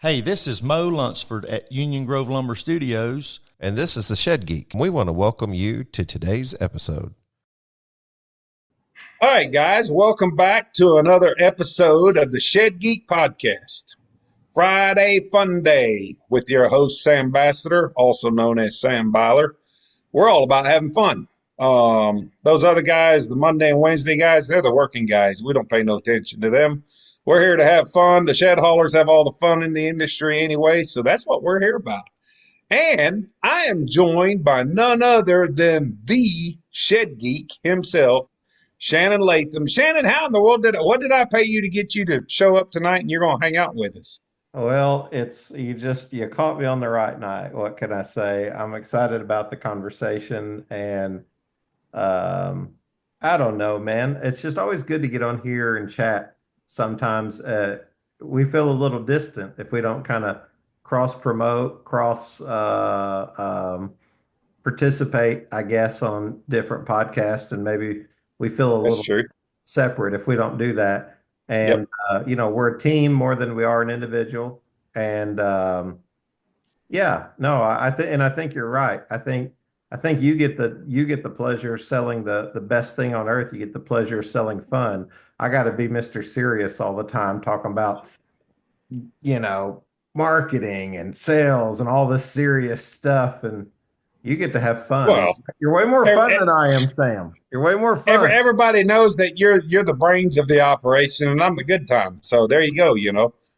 Hey, this is Mo Lunsford at Union Grove Lumber Studios. And this is the Shed Geek. We want to welcome you to today's episode. All right, guys, welcome back to another episode of the Shed Geek Podcast. Friday Fun Day with your host, Sambassdor, also known as Sam Byler. We're all about having fun. Those other guys, the Monday and Wednesday guys, they're the working guys. We don't pay no attention to them. We're here to have fun. The shed haulers have all the fun in the industry anyway, so that's what we're here about. And I am joined by none other than the Shed Geek himself, Shannon Latham. Shannon, how in the world what did I pay you to get you to show up tonight and you're going to hang out with us? Well, you caught me on the right night. What can I say? I'm excited about the conversation and I don't know, man. It's just always good to get on here and chat. Sometimes we feel a little distant if we don't kind of cross promote, cross participate, I guess, on different podcasts, and maybe we feel a That's little true. separate if we don't do that. And we're a team more than we are an individual. And I think you're right. I think you get the pleasure of selling the best thing on earth. You get the pleasure of selling fun. I got to be Mr. Serious all the time, talking about, marketing and sales and all this serious stuff. And you get to have fun. Well, You're way more fun than I am, Sam. You're way more fun. everybody knows that you're the brains of the operation and I'm the good time. So there you go,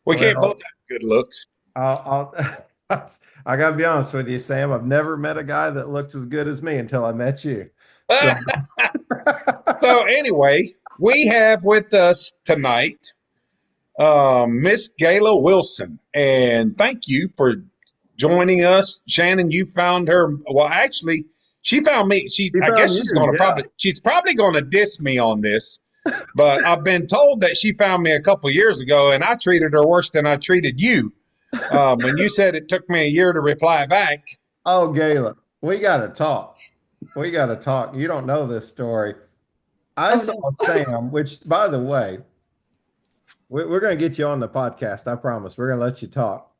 We can't both have good looks. I'll I gotta be honest with you, Sam. I've never met a guy that looks as good as me until I met you. So, So anyway, we have with us tonight Miss Gayla Wilson. And thank you for joining us. Shannon, you found her. Well, actually, she found me. I guess she's probably going to diss me on this, but I've been told that she found me a couple years ago and I treated her worse than I treated you. When you said it took me a year to reply back. Oh, Gayla, we got to talk. We got to talk. You don't know this story. I saw Sam, which, by the way, we're going to get you on the podcast. I promise. We're going to let you talk.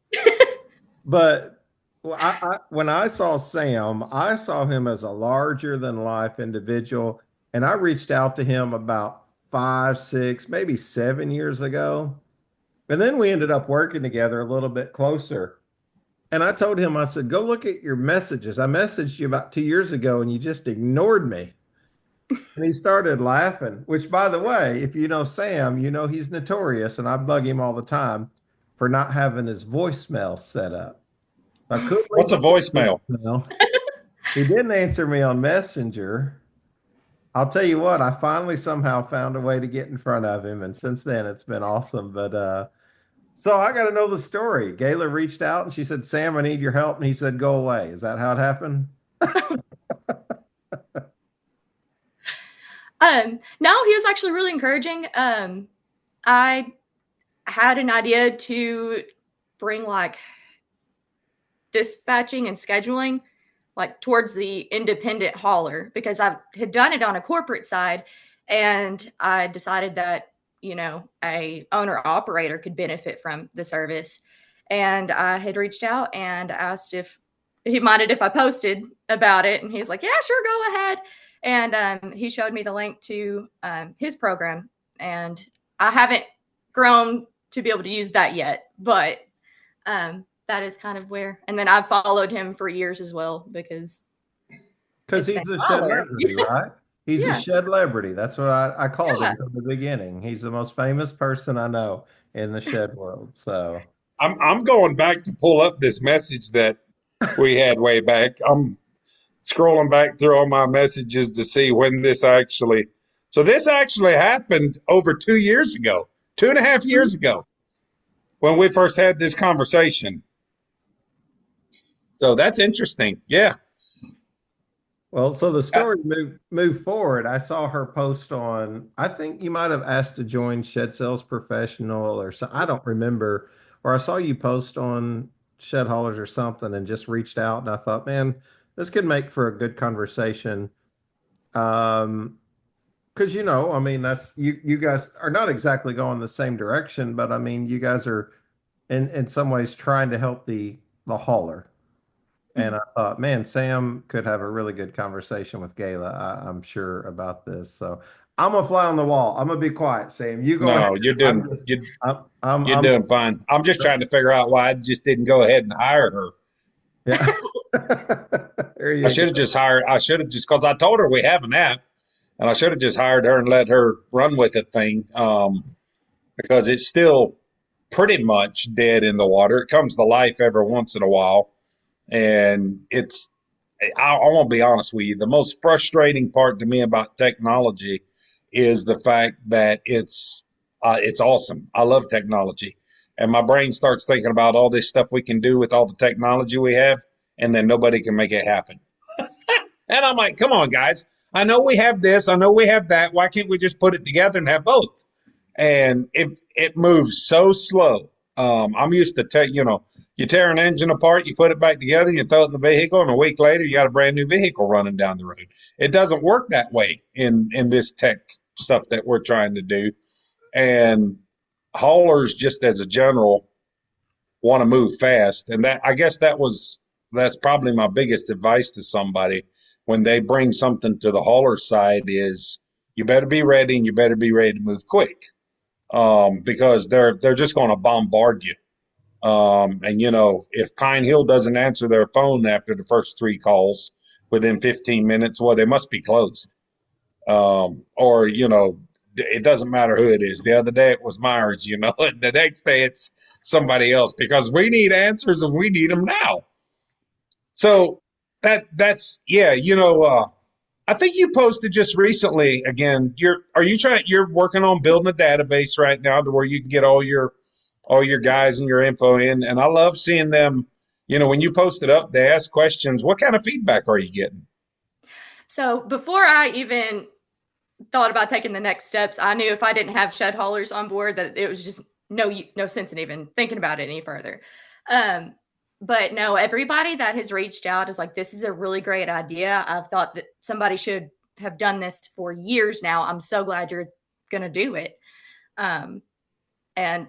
But when I saw Sam, I saw him as a larger than life individual. And I reached out to him about 5, 6, maybe 7 years ago. And then we ended up working together a little bit closer. And I told him, I said, go look at your messages. I messaged you about 2 years ago and you just ignored me. And he started laughing, which, by the way, if you know Sam, you know he's notorious. And I bug him all the time for not having his voicemail set up. What's a voicemail? He didn't answer me on Messenger. I'll tell you what, I finally somehow found a way to get in front of him. And since then, it's been awesome. But so I got to know the story. Gayla reached out and she said, Sam, I need your help. And he said, go away. Is that how it happened? No, he was actually really encouraging. I had an idea to bring like dispatching and scheduling like towards the independent hauler because I had done it on a corporate side and I decided that, a owner operator could benefit from the service. And I had reached out and asked if he minded if I posted about it. And he's like, yeah, sure, go ahead. And he showed me the link to his program. And I haven't grown to be able to use that yet, but that is kind of where. And then I've followed him for years as well because he's a celebrity, right? He's a celebrity. That's what I called him from the beginning. He's the most famous person I know in the shed world. So I'm going back to pull up this message that we had way back. I'm scrolling back through all my messages to see when this actually happened over 2 years ago, 2.5 years ago, when we first had this conversation. So that's interesting. Yeah. Well, so the story moved forward. I saw her post on, I think you might have asked to join Shed Sales Professional or so. I don't remember. Or I saw you post on Shed Haulers or something and just reached out. And I thought, man, this could make for a good conversation. Because, that's you guys are not exactly going the same direction, but I mean, you guys are in some ways trying to help the hauler. And I thought, man, Sam could have a really good conversation with Gayla. I'm sure about this. So I'm gonna fly on the wall. I'm gonna be quiet, Sam. You go ahead. No, you're I'm doing just, you you're I'm doing fine. I'm just trying to figure out why I just didn't go ahead and hire her. yeah. There I you should go. have just hired. I should have just because I told her we have an app, and I should have just hired her and let her run with the thing. Because it's still pretty much dead in the water. It comes to life every once in a while, and it's. I want to be honest with you. The most frustrating part to me about technology is the fact that it's awesome. I love technology, and my brain starts thinking about all this stuff we can do with all the technology we have, and then nobody can make it happen. And I'm like, come on, guys. I know we have this. I know we have that. Why can't we just put it together and have both? And it moves so slow. I'm used to you tear an engine apart, you put it back together, you throw it in the vehicle, and a week later you got a brand new vehicle running down the road. It doesn't work that way in this tech stuff that we're trying to do. And haulers, just as a general, want to move fast, and that I guess that's probably my biggest advice to somebody when they bring something to the hauler side is you better be ready and you better be ready to move quick because they're just going to bombard you. And if Pine Hill doesn't answer their phone after the first three calls within 15 minutes, well, they must be closed. Or it doesn't matter who it is. The other day it was Myers, and the next day it's somebody else because we need answers and we need them now. So that's yeah, I think you posted just recently again. You're working on building a database right now to where you can get all your guys and your info in. And I love seeing them, when you post it up, they ask questions. What kind of feedback are you getting? So before I even thought about taking the next steps, I knew if I didn't have shed haulers on board that it was just no sense in even thinking about it any further. But no, everybody that has reached out is like, this is a really great idea. I've thought that somebody should have done this for years now. I'm so glad you're going to do it. And I'm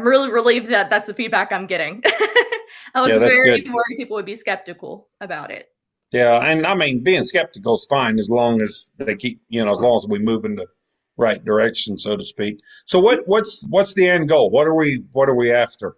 really relieved that that's the feedback I'm getting. I was That's very good. worried people would be skeptical about it. Yeah, and I mean, being skeptical is fine as long as they keep, as long as we move in the right direction, so to speak. So what's the end goal? What are we after?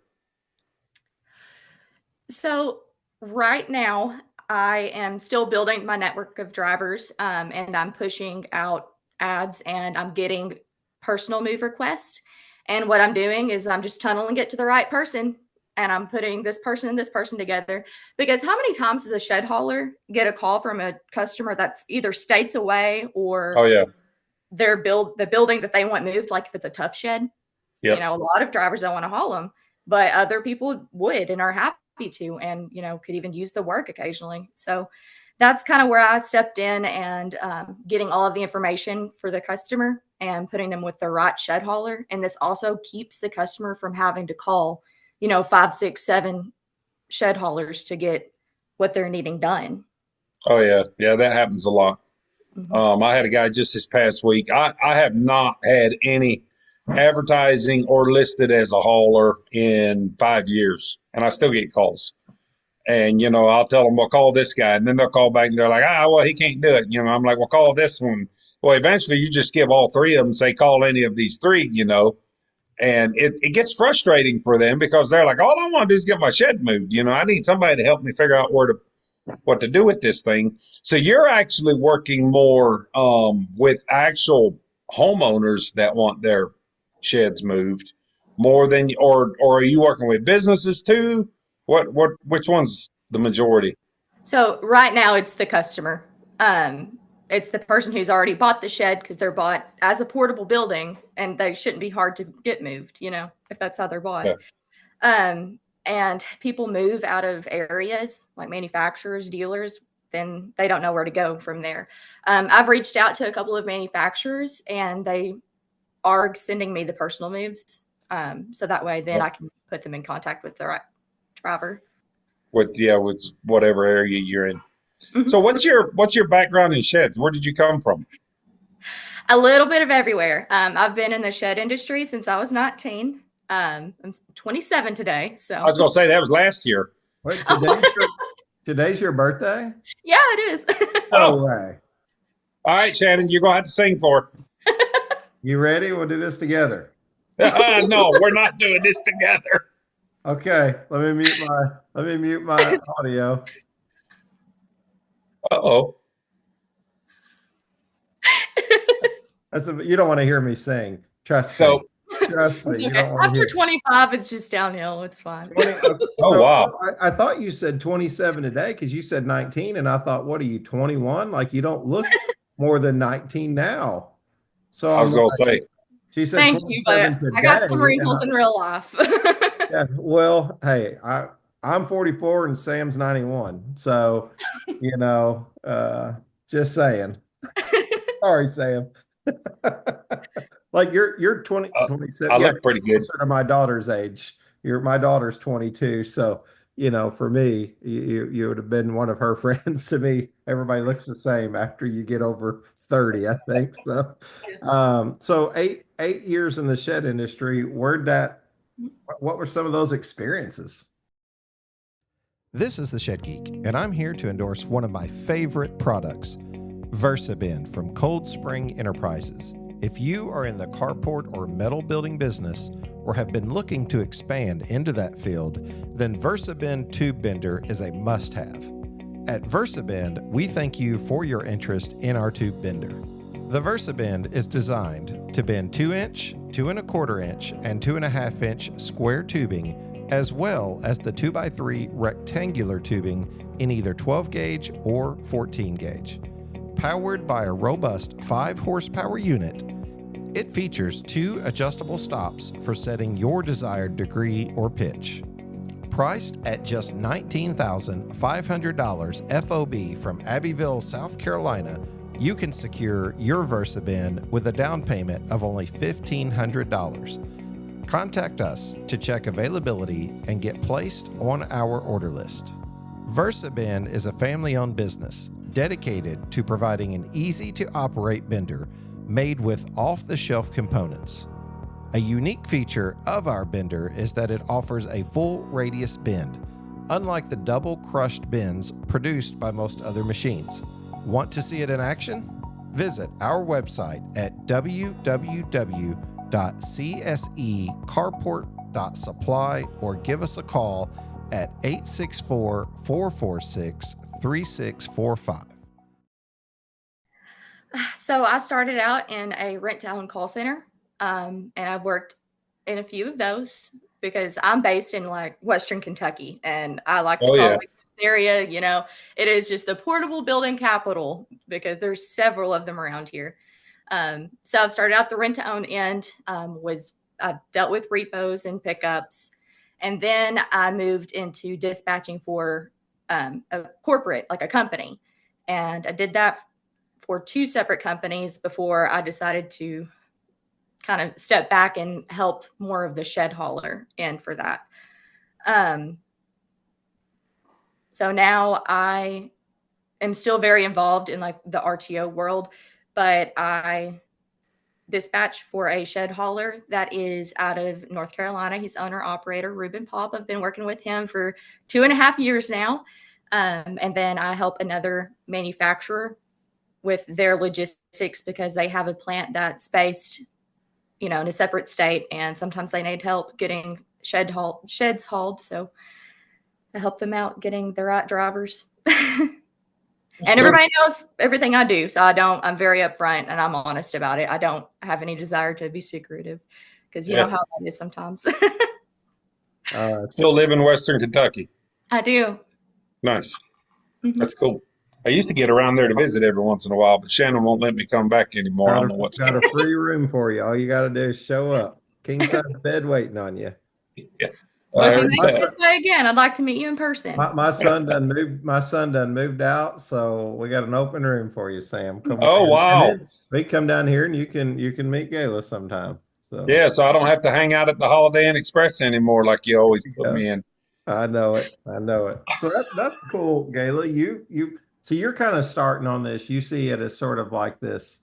So right now, I am still building my network of drivers, and I'm pushing out ads, and I'm getting personal move requests. And what I'm doing is I'm just tunneling it to the right person, and I'm putting this person and this person together. Because how many times does a shed hauler get a call from a customer that's either states away or Oh yeah, the building that they want moved, like if it's a tough shed? yep. A lot of drivers don't want to haul them, but other people would and are happy to, and could even use the work occasionally. So that's kind of where I stepped in and getting all of the information for the customer and putting them with the right shed hauler. And this also keeps the customer from having to call 5, 6, 7 shed haulers to get what they're needing done. Oh yeah, that happens a lot. Mm-hmm. I had a guy just this past week. I have not had any advertising or listed as a hauler in 5 years, and I still get calls. And I'll tell them, well, call this guy, and then they'll call back and they're like, well, he can't do it. I'm like, well, call this one. Well, eventually you just give all three of them, and say, call any of these three, and it gets frustrating for them because they're like, all I want to do is get my shed moved. I need somebody to help me figure out what to do with this thing. So you're actually working more with actual homeowners that want their sheds moved more than, or are you working with businesses too? Which one's the majority? So right now it's the customer. It's the person who's already bought the shed because they're bought as a portable building and they shouldn't be hard to get moved, if that's how they're bought. Yeah. And people move out of areas like manufacturers, dealers, then they don't know where to go from there. I've reached out to a couple of manufacturers and they are sending me the personal moves. So that way then I can put them in contact with the right driver. With whatever area you're in. Mm-hmm. So what's your background in sheds? Where did you come from? A little bit of everywhere. I've been in the shed industry since I was 19. I'm 27 today, so I was going to say that was last year. Wait, today's your birthday? yeah, it is. No way. All right, Shannon, you're going to have to sing for You ready? We'll do this together. it. No, we're not doing this together. Okay, let me mute my audio. Uh-oh. You don't want to hear me sing. Trust me. So, Trust me. It's You okay. don't want to After hear. 25, it's just downhill. It's fine. Oh, wow. I thought you said 27 today because you said 19, and I thought, what are you, 21? Like you don't look more than 19 now. So I was going to say. she said Thank you, but 27 today. I got some wrinkles in real life. Yeah, well, hey, I'm 44 and Sam's 91. So, just saying. Sorry, Sam. Like you're 27. I look pretty good. Closer to my daughter's age. My daughter's 22. So, for me, you would have been one of her friends to me. Everybody looks the same after you get over 30, I think. So, so 8 years in the shed industry, what were some of those experiences? This is the Shed Geek, and I'm here to endorse one of my favorite products, VersaBend from Cold Spring Enterprises. If you are in the carport or metal building business or have been looking to expand into that field, then VersaBend Tube Bender is a must-have. At VersaBend, we thank you for your interest in our tube bender. The VersaBend is designed to bend 2-inch, 2¼ inch, and 2½ inch square tubing, as well as the 2x3 rectangular tubing in either 12 gauge or 14 gauge. Powered by a robust 5 horsepower unit, it features 2 adjustable stops for setting your desired degree or pitch. Priced at just $19,500 FOB from Abbeville, South Carolina, you can secure your VersaBend with a down payment of only $1,500. Contact us to check availability and get placed on our order list. VersaBend is a family-owned business dedicated to providing an easy-to-operate bender made with off-the-shelf components. A unique feature of our bender is that it offers a full radius bend, unlike the double crushed bends produced by most other machines. Want to see it in action? Visit our website at www.csecarport.supply or give us a call at 864-446-3645. So I started out in a rent-to-own call center, and I've worked in a few of those because I'm based in like Western Kentucky, and I like to call it this area, it is just the portable building capital because there's several of them around here. So I've started out the rent-to-own end, I dealt with repos and pickups, and then I moved into dispatching for a corporate, like a company, and I did that for 2 separate companies before I decided to kind of step back and help more of the shed hauler end for that. So now I am still very involved in like the RTO world, but I dispatch for a shed hauler that is out of North Carolina. He's owner operator, Ruben Pop. I've been working with him for 2.5 years now. And then I help another manufacturer with their logistics because they have a plant that's based, in a separate state, and sometimes they need help getting sheds hauled. So I help them out getting the right drivers. And everybody knows everything I do. So I'm very upfront and I'm honest about it. I don't have any desire to be secretive because you know how that is sometimes. Still live in Western Kentucky. I do. Nice. Mm-hmm. That's cool. I used to get around there to visit every once in a while, but Shannon won't let me come back anymore. I don't know what's got a free room for you. All you got to do is show up. King size bed waiting on you. Yeah. Well, if you make it this way again, I'd like to meet you in person. My son done moved. My son done moved out, so we got an open room for you, Sam. Come on. Wow! We come down here and you can meet Gayla sometime. So so I don't have to hang out at the Holiday Inn Express anymore like you always put me in. I know it. So that's cool, Gayla. So you're kind of starting on this. You see it as sort of like this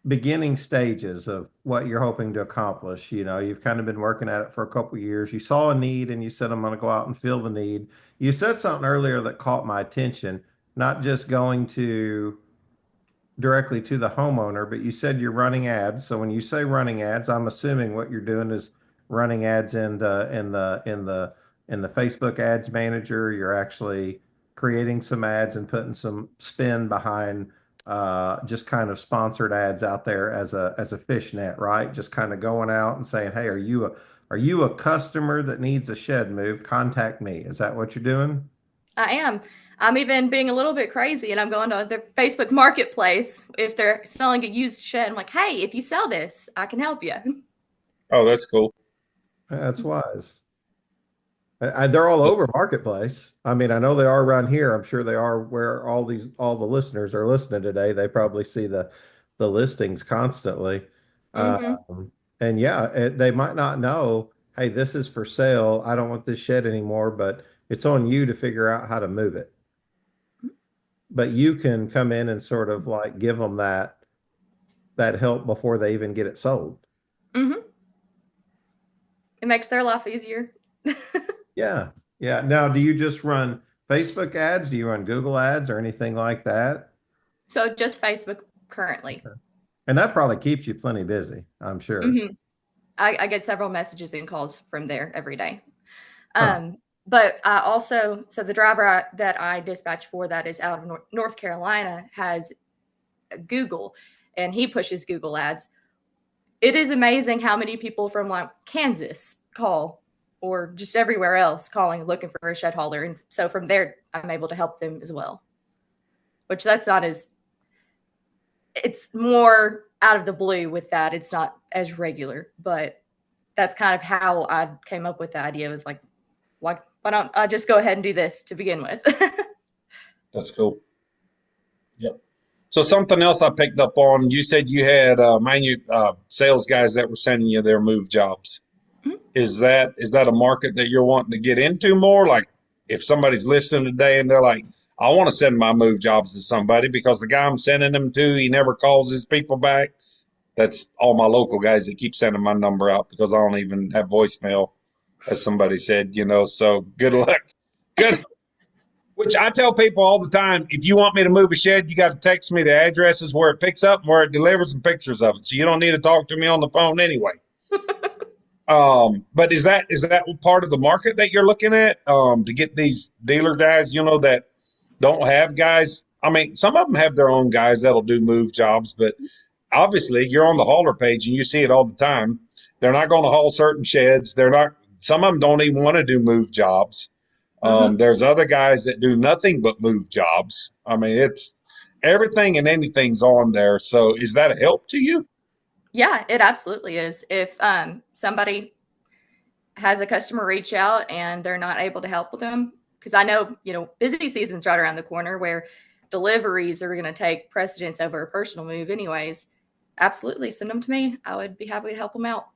beginning stages of what you're hoping to accomplish. You've kind of been working at it for a couple of years. You saw a need and you said, I'm going to go out and fill the need. You said something earlier that caught my attention, not just going to directly to the homeowner, but you said you're running ads. So when you say running ads, I'm assuming what you're doing is running ads in the Facebook ads manager. You're actually creating some ads and putting some spin behind just kind of sponsored ads out there as a fishnet, right? Just kind of going out and saying, "Hey, are you a customer that needs a shed moved? Contact me." Is that what you're doing? I am. I'm even being a little bit crazy and I'm going to the Facebook marketplace. If they're selling a used shed, I'm like, hey, if you sell this, I can help you. Oh, that's cool. That's wise. They're all over Marketplace. I mean, I know they are around here. I'm sure they are where all the listeners are listening today. They probably see the listings constantly. Mm-hmm. And yeah, they might not know, hey, this is for sale. I don't want this shed anymore, but it's on you to figure out how to move it. But you can come in and sort of like give them that help before they even get it sold. Mm-hmm. It makes their life easier. Yeah. Yeah. Now, do you just run Facebook ads? Do you run Google ads or anything like that? So just Facebook currently. And that probably keeps you plenty busy, I'm sure. Mm-hmm. I get several messages and calls from there every day. Huh. But I also, so the driver that I dispatch for that is out of North Carolina has Google and he pushes Google ads. It is amazing how many people from like Kansas call or just everywhere else calling looking for a shed hauler. And so from there, I'm able to help them as well, which that's not as, it's more out of the blue with that. It's not as regular, but that's kind of how I came up with the idea. It was like, why don't I just go ahead and do this to begin with? That's cool. Yep. So something else I picked up on, you said you had sales guys that were sending you their move jobs. Is that a market that you're wanting to get into more? Like if somebody's listening today and they're like, I want to send my move jobs to somebody because the guy I'm sending them to, he never calls his people back. That's all my local guys that keep sending my number out because I don't even have voicemail, as somebody said, so good luck. Good. Which I tell people all the time, if you want me to move a shed, you got to text me the addresses where it picks up and where it delivers and pictures of it. So you don't need to talk to me on the phone anyway. But is that part of the market that you're looking at to get these dealer guys, that don't have guys? I mean, some of them have their own guys that'll do move jobs, but obviously you're on the hauler page and you see it all the time. They're not going to haul certain sheds. They're not. Some of them don't even want to do move jobs. Mm-hmm. There's other guys that do nothing but move jobs. I mean, it's everything and anything's on there. So is that a help to you? Yeah, it absolutely is. If somebody has a customer reach out and they're not able to help with them, because I know, busy season's right around the corner where deliveries are going to take precedence over a personal move anyways. Absolutely. Send them to me. I would be happy to help them out.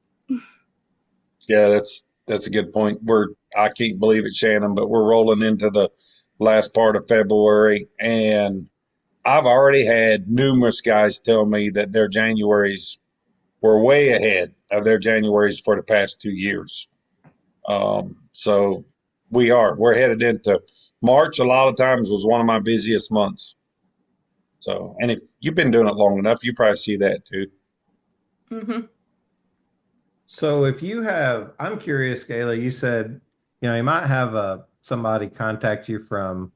Yeah, that's a good point. I can't believe it, Shannon, but we're rolling into the last part of February, and I've already had numerous guys tell me that their Januaries were way ahead of their Januaries for the past 2 years. So we're headed into March. A lot of times was one of my busiest months. So, and if you've been doing it long enough, you probably see that too. Mm-hmm. So if you have, I'm curious, Gayla, you said, you might have somebody contact you from,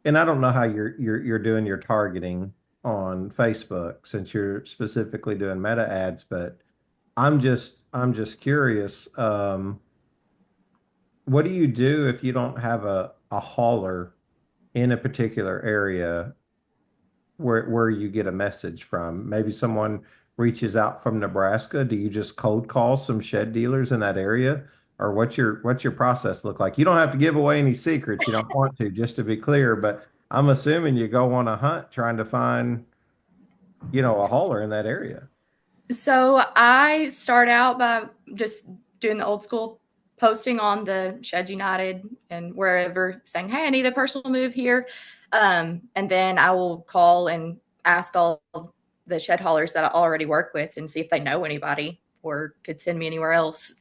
and I don't know how you're doing your targeting on Facebook since you're specifically doing meta ads, but I'm just curious. What do you do if you don't have a hauler in a particular area where you get a message from? Maybe someone reaches out from Nebraska. Do you just cold call some shed dealers in that area? Or what's your process look like? You don't have to give away any secrets. You don't want to, just to be clear, but I'm assuming you go on a hunt trying to find, a hauler in that area. So I start out by just doing the old school posting on the Sheds United and wherever saying, hey, I need a personal move here. And then I will call and ask all the shed haulers that I already work with and see if they know anybody or could send me anywhere else.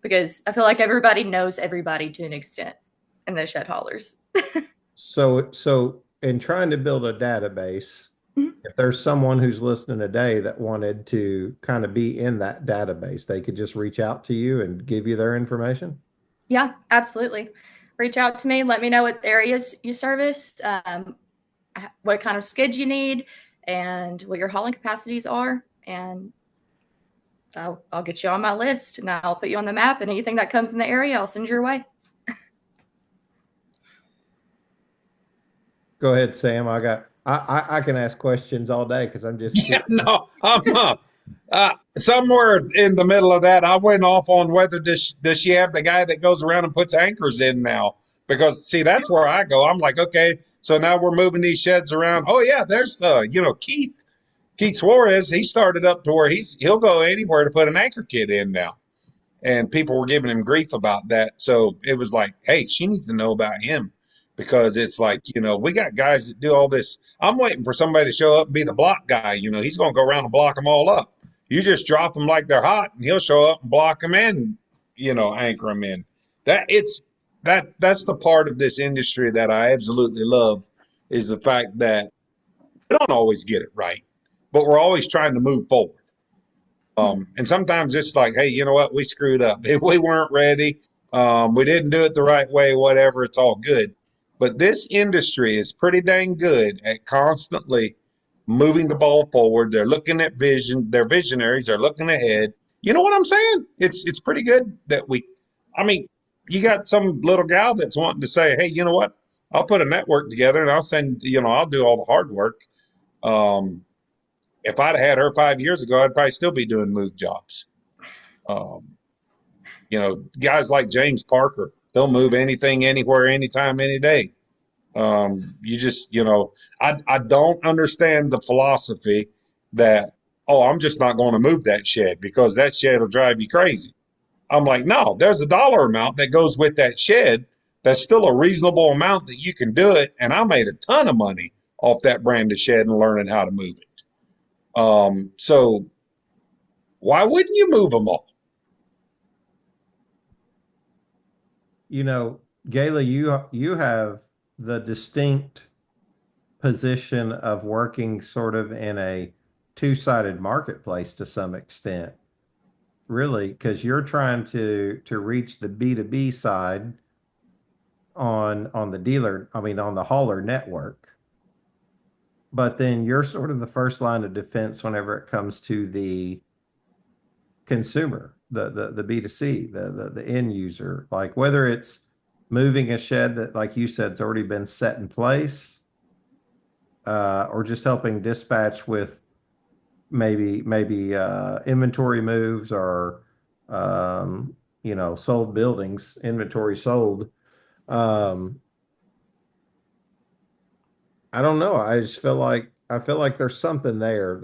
Because I feel like everybody knows everybody to an extent in the shed haulers. So in trying to build a database, if there's someone who's listening today that wanted to kind of be in that database, they could just reach out to you and give you their information? Yeah, absolutely. Reach out to me. Let me know what areas you service, what kind of skids you need, and what your hauling capacities are. And I'll get you on my list, and I'll put you on the map, and anything that comes in the area, I'll send your way. Go ahead, Sam. I can ask questions all day because I'm just Yeah, no, I'm somewhere in the middle of that. I went off on whether does she have the guy that goes around and puts anchors in now? Because see, that's where I go. I'm like, okay, so now we're moving these sheds around. Oh yeah, there's Keith Suarez. He started up to where he'll go anywhere to put an anchor kit in now, and people were giving him grief about that. So it was like, hey, she needs to know about him. Because it's like, we got guys that do all this. I'm waiting for somebody to show up and be the block guy. He's going to go around and block them all up. You just drop them like they're hot, and he'll show up and block them in, anchor them in. That's the part of this industry that I absolutely love, is the fact that we don't always get it right, but we're always trying to move forward. And sometimes it's like, hey, you know what? We screwed up. If we weren't ready, we didn't do it the right way, whatever, it's all good. But this industry is pretty dang good at constantly moving the ball forward. They're looking at vision. They're visionaries. They're looking ahead. You know what I'm saying? It's pretty good that you got some little gal that's wanting to say, hey, you know what? I'll put a network together and I'll do all the hard work. If I'd had her 5 years ago, I'd probably still be doing move jobs. Guys like James Parker, they'll move anything, anywhere, anytime, any day. I don't understand the philosophy that, I'm just not going to move that shed because that shed will drive you crazy. I'm like, no, there's a dollar amount that goes with that shed. That's still a reasonable amount that you can do it. And I made a ton of money off that brand of shed and learning how to move it. So why wouldn't you move them all? Gayla, you have the distinct position of working sort of in a two-sided marketplace to some extent, really, because you're trying to reach the B2B side on the hauler network. But then you're sort of the first line of defense whenever it comes to the consumer, the B2C, the end user, like whether it's moving a shed that, like you said, has already been set in place, or just helping dispatch with maybe inventory moves or sold buildings, inventory sold. I don't know. I feel like there's something there.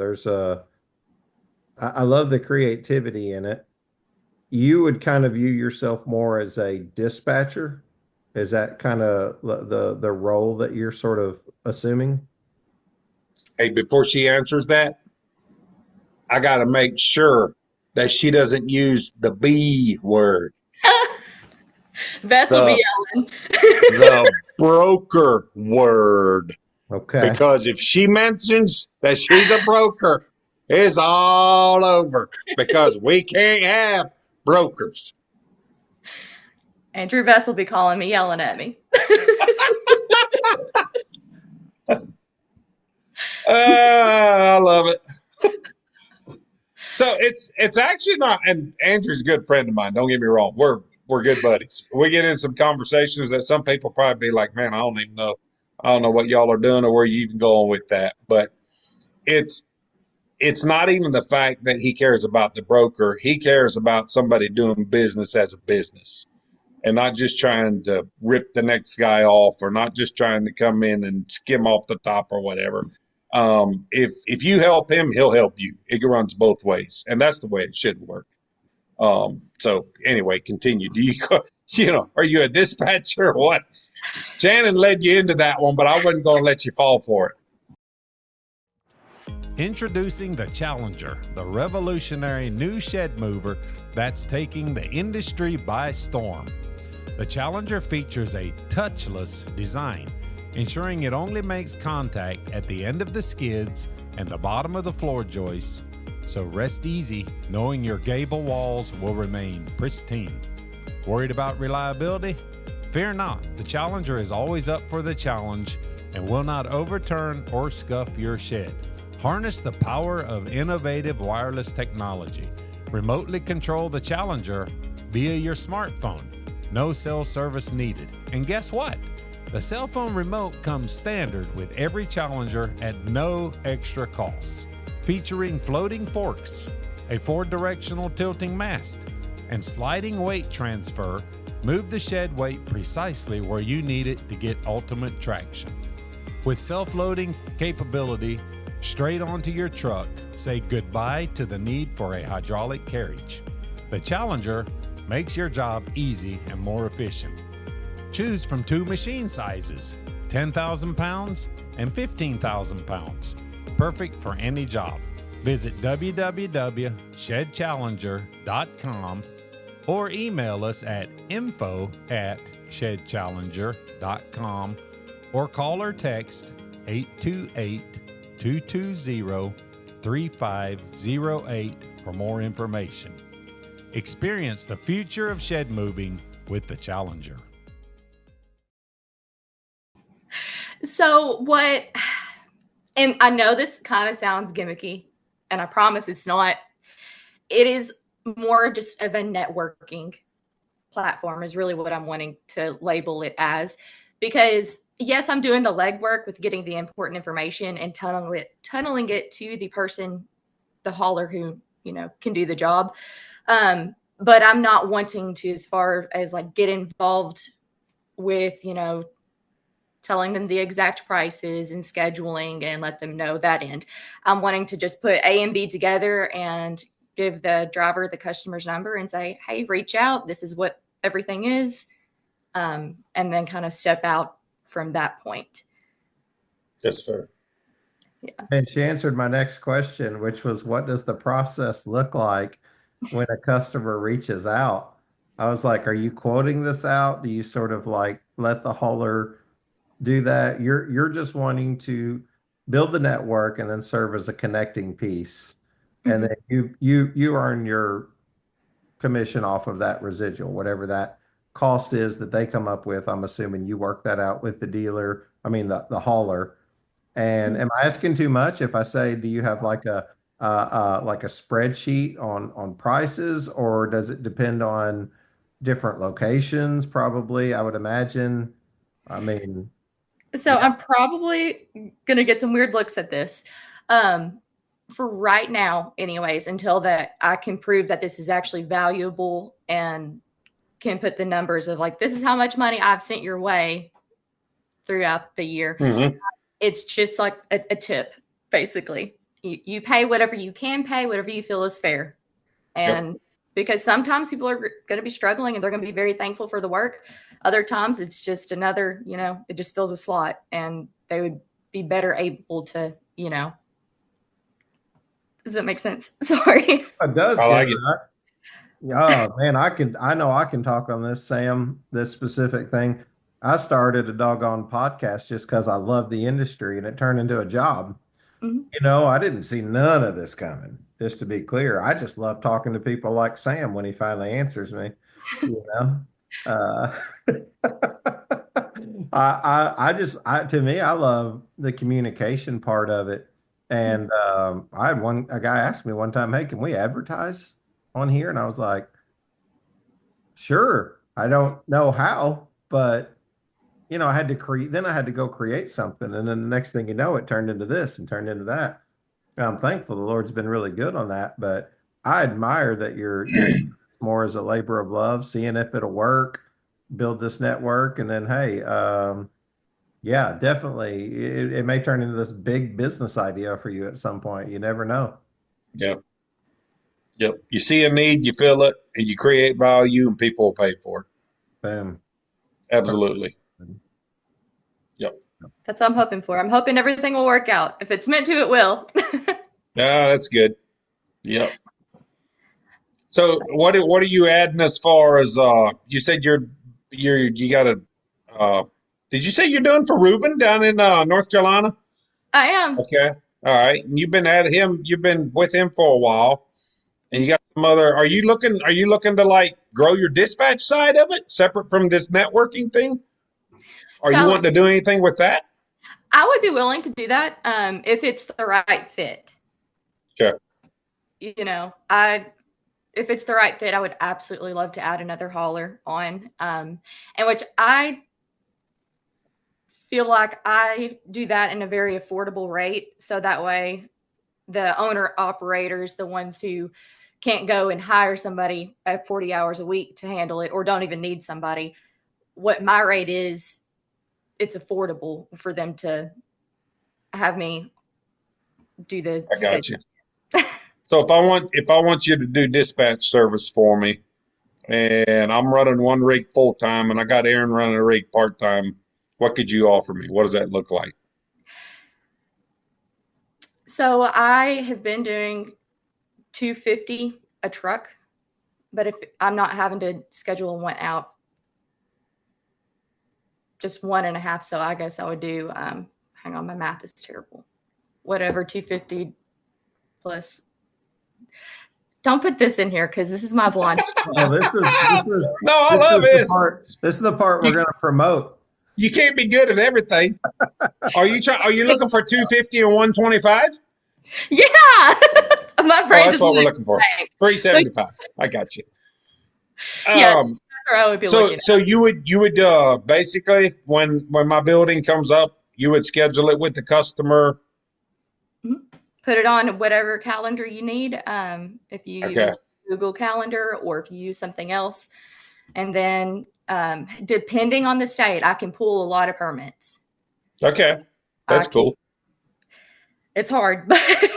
I love the creativity in it. You would kind of view yourself more as a dispatcher. Is that kind of the role that you're sort of assuming? Hey, before she answers that, I got to make sure that she doesn't use the B word. Vess will be yelling. The broker word. Okay. Because if she mentions that she's a broker, it's all over, because we can't have brokers. Andrew Vess will be calling me, yelling at me. I love it. So it's actually not, and Andrew's a good friend of mine. Don't get me wrong. We're good buddies. We get in some conversations that some people probably be like, man, I don't know what y'all are doing or where you even going with that. But it's not even the fact that he cares about the broker. He cares about somebody doing business as a business and not just trying to rip the next guy off, or not just trying to come in and skim off the top or whatever. If you help him, he'll help you. It runs both ways, and that's the way it should work. So anyway, continue. Do you, are you a dispatcher or what? Shannon led you into that one, but I wasn't going to let you fall for it. Introducing the Challenger, the revolutionary new shed mover that's taking the industry by storm. The Challenger features a touchless design, ensuring it only makes contact at the end of the skids and the bottom of the floor joists, so rest easy knowing your gable walls will remain pristine. Worried about reliability? Fear not, the Challenger is always up for the challenge and will not overturn or scuff your shed. Harness the power of innovative wireless technology. Remotely control the Challenger via your smartphone. No cell service needed. And guess what? The cell phone remote comes standard with every Challenger at no extra cost. Featuring floating forks, a 4-directional tilting mast, and sliding weight transfer, move the shed weight precisely where you need it to get ultimate traction. With self-loading capability, straight onto your truck, say goodbye to the need for a hydraulic carriage. The Challenger makes your job easy and more efficient. Choose from 2 machine sizes, 10,000 pounds and 15,000 pounds. Perfect for any job. Visit www.shedchallenger.com or email us at info@shedchallenger.com or call or text 828-220-3508 for more information. Experience the future of shed moving with the Challenger. So and I know this kind of sounds gimmicky, and I promise it's not. It is more just of a networking platform is really what I'm wanting to label it as, because yes, I'm doing the legwork with getting the important information and tunneling it to the person, the hauler who, can do the job. But I'm not wanting to, as far as like get involved with, telling them the exact prices and scheduling and let them know that end. I'm wanting to just put A and B together and give the driver the customer's number and say, hey, reach out. This is what everything is. And then kind of step out from that point. That's fair. Yeah. And she answered my next question, which was, what does the process look like when a customer reaches out? I was like, are you quoting this out? Do you sort of like let the hauler do that? You're just wanting to build the network and then serve as a connecting piece. And then you earn your commission off of that residual, whatever that cost is that they come up with. I'm assuming you work that out with the dealer, the hauler. And am I asking too much if I say, do you have like a spreadsheet on prices, or does it depend on different locations? Probably, I would imagine. So yeah. I'm probably going to get some weird looks at this. For right now, anyways, until that I can prove that this is actually valuable and can put the numbers of like, this is how much money I've sent your way throughout the year. Mm-hmm. It's just like a tip, basically. You pay whatever you can pay, whatever you feel is fair. And because sometimes people are going to be struggling and they're going to be very thankful for the work. Other times it's just another, it just fills a slot, and they would be better able to, Does that make sense? Sorry. It does. I like it. Oh man, I know I can talk on this, Sam, this specific thing. I started a doggone podcast just because I love the industry, and it turned into a job. Mm-hmm. I didn't see none of this coming, just to be clear. I just love talking to people like Sam when he finally answers me, to me, I love the communication part of it. And I had a guy asked me one time, hey, can we advertise on here? And I was like, sure. I don't know how, but I had to go create something. And then the next thing you know, it turned into this and turned into that. And I'm thankful the Lord's been really good on that, but I admire that you're more as a labor of love, seeing if it'll work, build this network. And then, hey, yeah, definitely. It may turn into this big business idea for you at some point. You never know. Yep. You see a need, you fill it, and you create value, and people will pay for it. Boom. Absolutely. Yep. That's what I'm hoping for. I'm hoping everything will work out. If it's meant to, it will. Yeah, that's good. Yep. So what are you adding as far as you said you got a uh did you say you're doing for Ruben down in North Carolina? I am. Okay. All right. And you've been with him for a while and you got some other are you looking to like grow your dispatch side of it separate from this networking thing? Are you So wanting to do anything with that? I would be willing to do that if it's the right fit. Okay. You know, I if it's the right fit, I would absolutely love to add another hauler on, and which I feel like I do that in a very affordable rate. So that way, the owner operators, the ones who can't go and hire somebody at 40 hours a week to handle it or don't even need somebody, what my rate is, it's affordable for them to have me do the I got you. schedule. So if I want you to do dispatch service for me and I'm running one rig full time and I got Aaron running a rig part time, what could you offer me? What does that look like? So I have been doing 250 a truck, but if I'm not having to schedule one out, just 1.5. So I guess I would do, hang on, my math is terrible. Whatever, 250 plus. Don't put this in here because this is my blind. Oh, this is No, I this love is the this. part. This is the part we're going to promote. You can't be good at everything. Are you looking for 250 and 125? Yeah. My Oh, brain that's just what we're went looking for. blank. 375. I got you. Yeah, that's where I would be looking So at. you would basically when my building comes up, you would schedule it with the customer. Put it on whatever calendar you need. If you Okay. use Google Calendar or if you use something else. And then depending on the state, I can pull a lot of permits. Okay. That's cool. It's hard, but Yeah.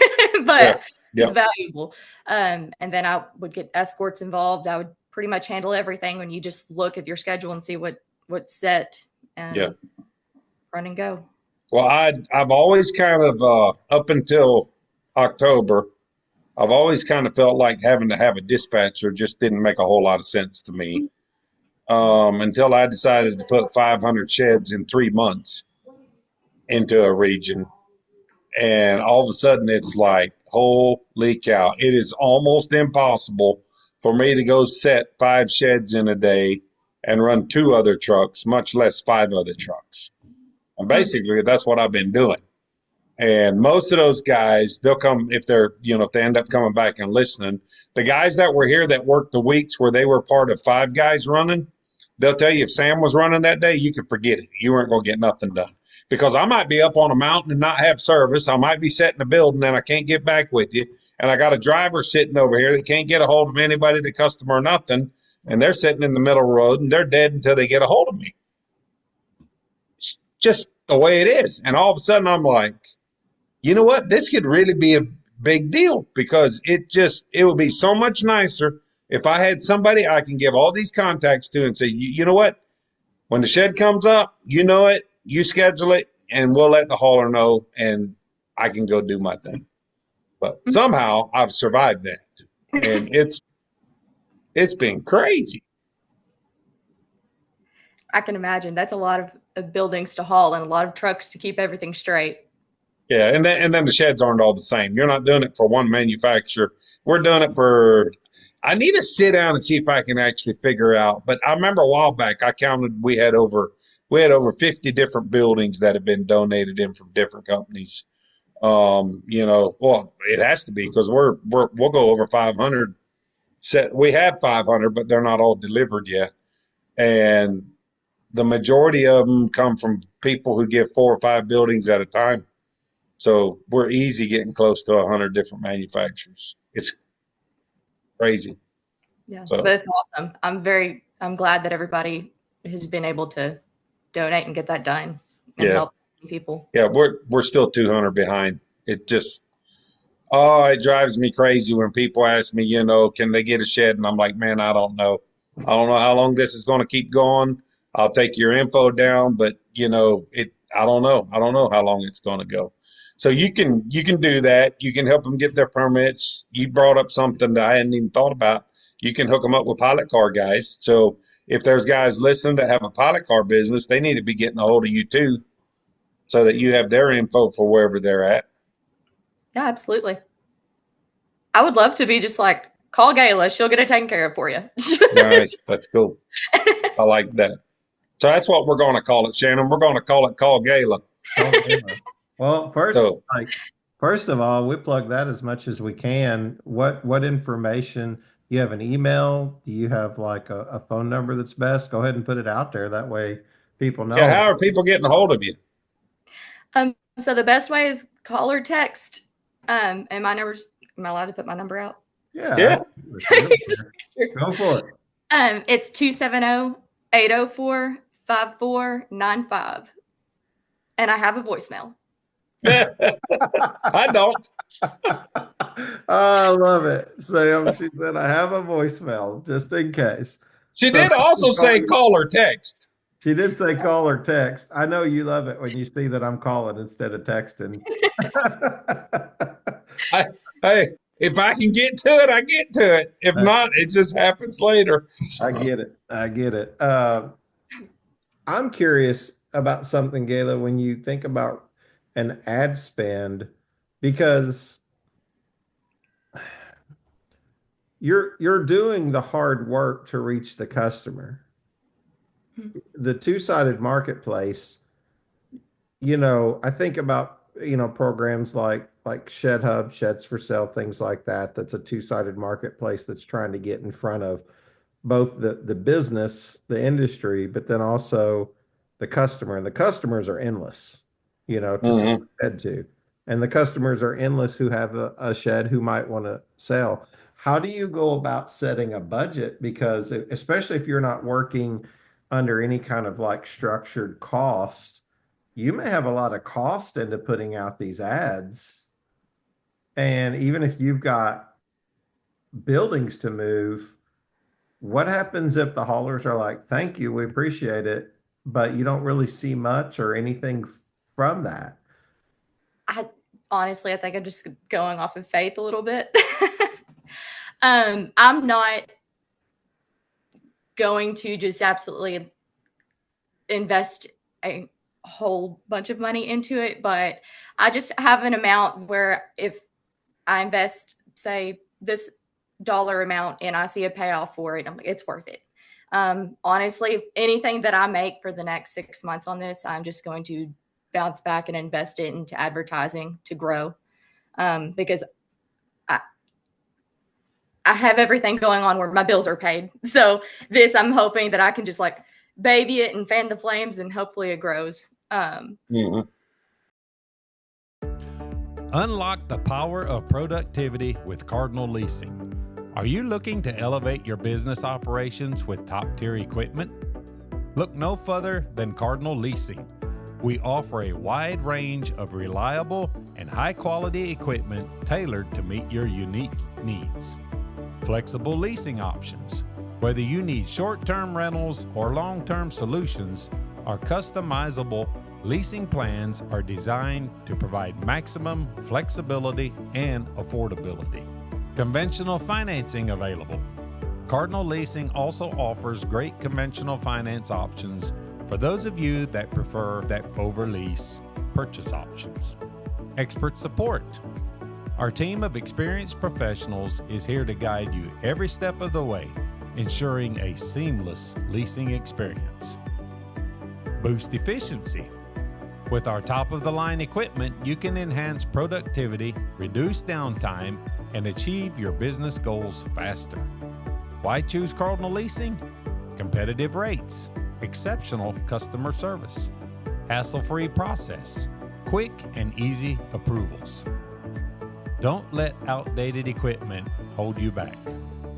it's Yep. valuable. And then I would get escorts involved. I would pretty much handle everything when you just look at your schedule and see what's set and Yeah. run and go. Well, I've always kind of up until October, I've always kind of felt like having to have a dispatcher just didn't make a whole lot of sense to me. Until I decided to put 500 sheds in 3 months into a region, and all of a sudden it's like, holy cow! It is almost impossible for me to go set 5 sheds in a day and run 2 other trucks, much less 5 other trucks. And basically, that's what I've been doing. And most of those guys, they'll come if if they end up coming back and listening. The guys that were here that worked the weeks where they were part of 5 guys running, they'll tell you if Sam was running that day, you could forget it. You weren't going to get nothing done. Because I might be up on a mountain and not have service. I might be setting a building and I can't get back with you. And I got a driver sitting over here that can't get a hold of anybody, the customer, or nothing. And they're sitting in the middle of the road and they're dead until they get a hold of me. It's just the way it is. And all of a sudden I'm like, you know what? This could really be a big deal because it would be so much nicer if I had somebody I can give all these contacts to and say, you know what? When the shed comes up, you know it, you schedule it, and we'll let the hauler know, and I can go do my thing. But somehow I've survived that, and it's been crazy. I can imagine that's a lot of buildings to haul and a lot of trucks to keep everything straight. Yeah, and then the sheds aren't all the same. You're not doing it for one manufacturer. We're doing it for. I need to sit down and see if I can actually figure out. But I remember a while back I counted we had over 50 different buildings that have been donated in from different companies. Well, it has to be because we'll go over 500. We have 500, but they're not all delivered yet, and the majority of them come from people who give 4 or 5 buildings at a time. So we're easy getting close to 100 different manufacturers. It's crazy. Yeah, So, but it's awesome. I'm glad that everybody has been able to donate and get that done and Yeah. help people. yeah, we're still 200 behind. It drives me crazy when people ask me, can they get a shed? And I'm like, man, I don't know. I don't know how long this is going to keep going. I'll take your info down, but I don't know. I don't know how long it's going to go. So you can do that. You can help them get their permits. You brought up something that I hadn't even thought about. You can hook them up with pilot car guys. So if there's guys listening that have a pilot car business, they need to be getting a hold of you too, so that you have their info for wherever they're at. Yeah, absolutely. I would love to be just like, call Gayla. She'll get it taken care of for you. Nice. That's cool. I like that. So that's what we're going to call it, Shannon. We're going to call it Call Gayla. Well, So, first of all, we plug that as much as we can. What information? You have an email? Do you have like a phone number that's best? Go ahead and put it out there. That way people know. yeah, how are people getting a hold of you? So the best way is call or text. And my number's, am I allowed to put my number out? Yeah. Go for it. It's 270-804-5495. And I have a voicemail. I don't. I love it. Sam, she said, I have a voicemail just in case. She did also say call or text. She did say call or text. I know you love it when you see that I'm calling instead of texting. Hey, if I can get to it, I get to it. If not, it just happens later. I get it. I'm curious about something, Gayla, when you think about an ad spend, because you're doing the hard work to reach the customer. The two-sided marketplace, I think about, programs like Shed Hub, Sheds for Sale, things like that. That's a two-sided marketplace that's trying to get in front of both the business, the industry, but then also the customer. And the customers are endless, to sell a shed to. And the customers are endless who have a shed who might want to sell. How do you go about setting a budget? Because especially if you're not working under any kind of like structured cost, you may have a lot of cost into putting out these ads. And even if you've got buildings to move, what happens if the haulers are like, thank you, we appreciate it, but you don't really see much or anything from that? Honestly, I think I'm just going off of faith a little bit. I'm not going to just absolutely invest a whole bunch of money into it, but I just have an amount where if I invest, say, this dollar amount and I see a payoff for it, I'm like, it's worth it. Honestly, anything that I make for the next 6 months on this, I'm just going to bounce back and invest it into advertising to grow. Because I have everything going on where my bills are paid. So this, I'm hoping that I can just like baby it and fan the flames and hopefully it grows. Unlock the power of productivity with Cardinal Leasing. Are you looking to elevate your business operations with top-tier equipment? Look no further than Cardinal Leasing. We offer a wide range of reliable and high-quality equipment tailored to meet your unique needs. Flexible leasing options. Whether you need short-term rentals or long-term solutions, our customizable leasing plans are designed to provide maximum flexibility and affordability. Conventional financing available. Cardinal Leasing also offers great conventional finance options for those of you that prefer that over-lease purchase options. Expert support. Our team of experienced professionals is here to guide you every step of the way, ensuring a seamless leasing experience. Boost efficiency. With our top-of-the-line equipment, you can enhance productivity, reduce downtime, and achieve your business goals faster. Why choose Cardinal Leasing? Competitive rates, exceptional customer service, hassle-free process, quick and easy approvals. Don't let outdated equipment hold you back.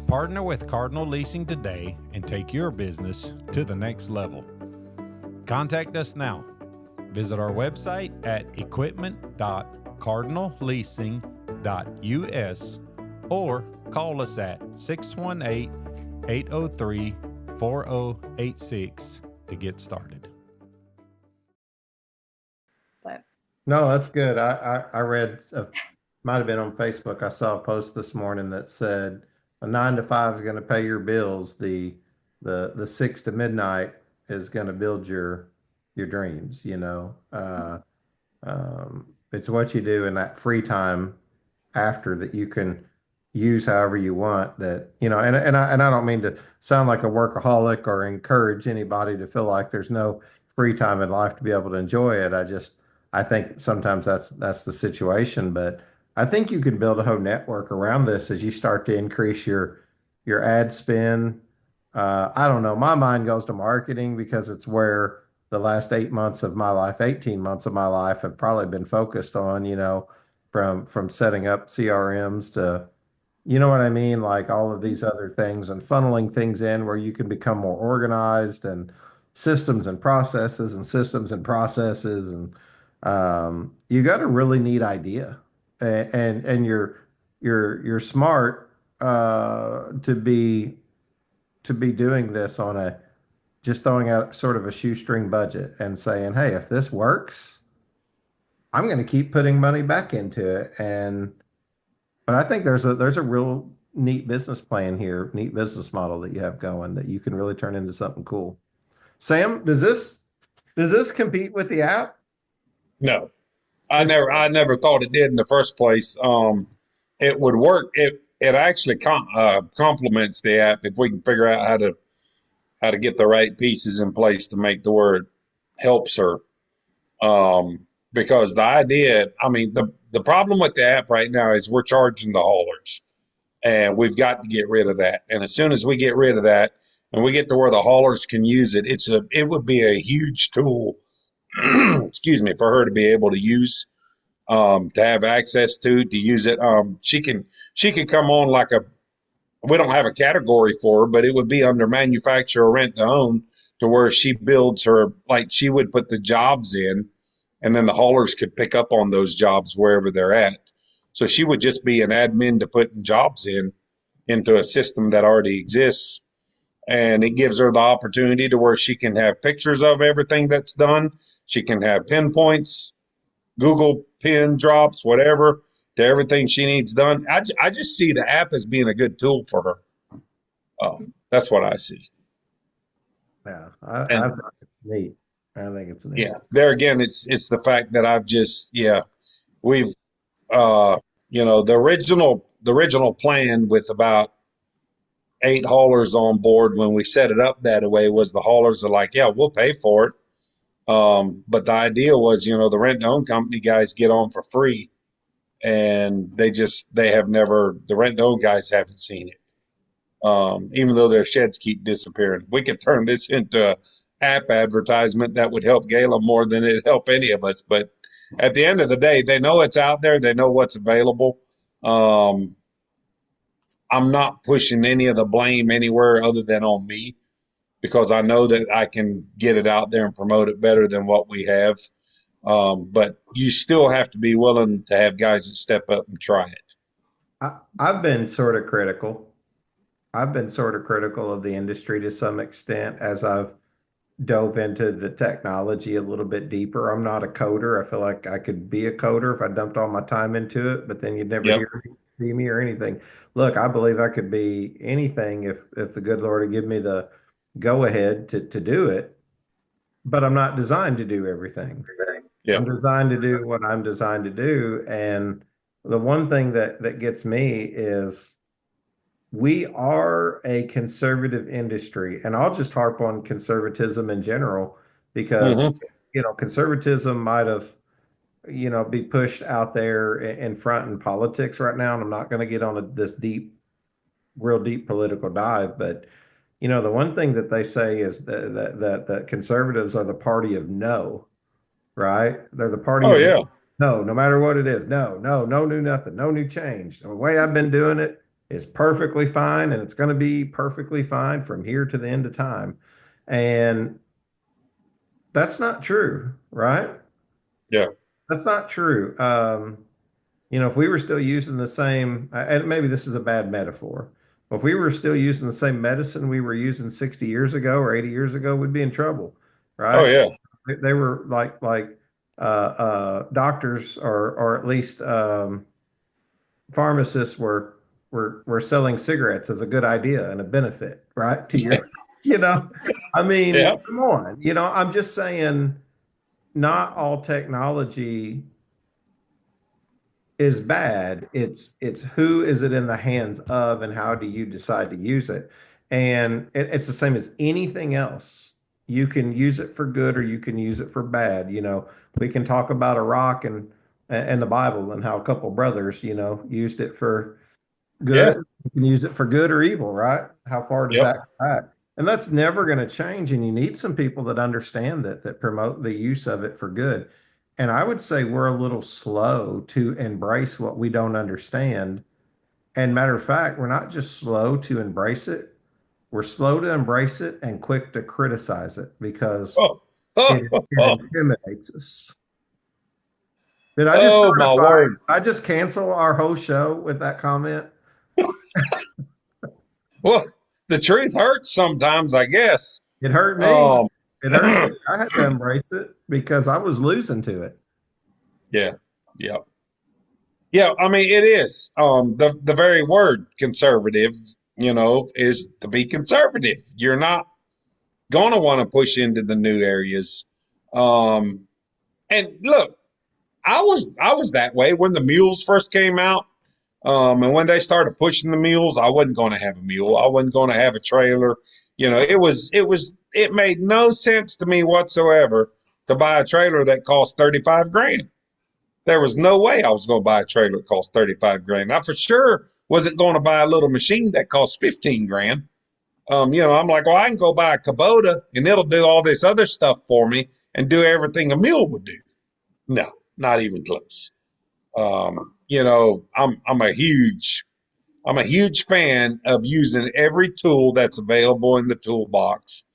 Partner with Cardinal Leasing today and take your business to the next level. Contact us now. Visit our website at equipment.cardinalleasing.us or call us at 618-803-4086 to get started. No, that's good. I read, might have been on Facebook. I saw a post this morning that said a 9 to 5 is going to pay your bills. The 6 to midnight is going to build your dreams. It's what you do in that free time after that you can use however you want. That and I don't mean to sound like a workaholic or encourage anybody to feel like there's no free time in life to be able to enjoy it. I think sometimes that's the situation, but I think you can build a whole network around this as you start to increase your ad spend. I don't know. My mind goes to marketing because it's where the last 8 months of my life, 18 months of my life have probably been focused on, from setting up CRMs to, you know what I mean? Like all of these other things and funneling things in where you can become more organized and systems and processes and systems and processes. And you got a really neat idea. And you're smart to be doing this on a just throwing out sort of a shoestring budget and saying, hey, if this works, I'm going to keep putting money back into it. But I think there's a real neat business plan here, neat business model that you have going that you can really turn into something cool. Sam, does this compete with the app? No, This I never thought it did in the first place. It would work. It actually complements the app if we can figure out how to get the right pieces in place to make the word helps her. Because the idea, I mean, the problem with the app right now is we're charging the haulers, and we've got to get rid of that. And as soon as we get rid of that, and we get to where the haulers can use it, it would be a huge tool, excuse me, for her to be able to use, to have access to use it. She could come on like we don't have a category for her, but it would be under manufacturer rent to own, to where she builds her, like she would put the jobs in, and then the haulers could pick up on those jobs wherever they're at. So she would just be an admin to putting jobs into a system that already exists. And it gives her the opportunity to where she can have pictures of everything that's done. She can have pinpoints, Google pin drops, whatever, to everything she needs done. I just see the app as being a good tool for her. That's what I see. Yeah, I And think it's neat. I think it's neat. yeah, there again, it's the fact that we've uh, the original plan with about 8 haulers on board when we set it up that way was the haulers are like, yeah, we'll pay for it. But the idea was, the rent and own company guys get on for free, and they have never, the rent and own guys haven't seen it. Even though their sheds keep disappearing. We could turn this into an app advertisement that would help Gayla more than it'd help any of us. But at the end of the day, they know it's out there. They know what's available. Um, I'm not pushing any of the blame anywhere other than on me, because I know that I can get it out there and promote it better than what we have. But you still have to be willing to have guys that step up and try it. I've been sort of critical. I've been sort of critical of the industry to some extent as I've dove into the technology a little bit deeper. I'm not a coder. I feel like I could be a coder if I dumped all my time into it, but then you'd never Yep. hear me, see me or anything. Look, I believe I could be anything if the good Lord would give me the go ahead to do it, but I'm not designed to do everything. I'm Yep. designed to do what I'm designed to do. And the one thing that gets me is we are a conservative industry, and I'll just harp on conservatism in general because Hmm. conservatism might have be pushed out there in front in politics right now, and I'm not going to get on this real deep political dive, but the one thing that they say is that conservatives are the party of no, right? They're the party Oh of yeah. no, no matter what it is. No, no, no new nothing, no new change. The way I've been doing it is perfectly fine, and it's going to be perfectly fine from here to the end of time. And that's not true, right? Yeah. That's not true. If we were still using the same, and maybe this is a bad metaphor, but if we were still using the same medicine we were using 60 years ago or 80 years ago, we'd be in trouble, Oh right? yeah. They were like doctors or at least pharmacists were selling cigarettes as a good idea and a benefit, right? To your, you know, I Yeah. mean, come on, I'm just saying, not all technology is bad. It's who is it in the hands of and how do you decide to use it? And it's the same as anything else. You can use it for good or you can use it for bad. We can talk about a rock and the Bible and how a couple brothers, used it for Yeah. good. You can use it for good or evil, right? How far does Yep. that go back? And that's never going to change. And you need some people that understand that promote the use of it for good. And I would say we're a little slow to embrace what we don't understand. And matter of fact, we're not just slow to embrace it, we're slow to embrace it and quick to criticize it because Oh, it, oh, oh, it oh, intimidates us. Did I just oh start my a fire? word. Did I just cancel our whole show with that comment? Well, the truth hurts sometimes, I guess. It hurt me. Um, It hurt me. I had to embrace it because I was losing to it. yeah. Yeah. Yeah. I mean, it is. The very word conservative, is to be conservative. You're not going to want to push into the new areas. Um, and look, I was that way when the mules first came out. And when they started pushing the mules, I wasn't going to have a mule. I wasn't going to have a trailer. It made no sense to me whatsoever to buy a trailer that cost 35 grand. There was no way I was going to buy a trailer that cost 35 grand. I for sure wasn't going to buy a little machine that cost 15 grand. I'm like, well, I can go buy a Kubota and it'll do all this other stuff for me and do everything a mule would do. No, not even close. I'm a huge fan of using every tool that's available in the toolbox.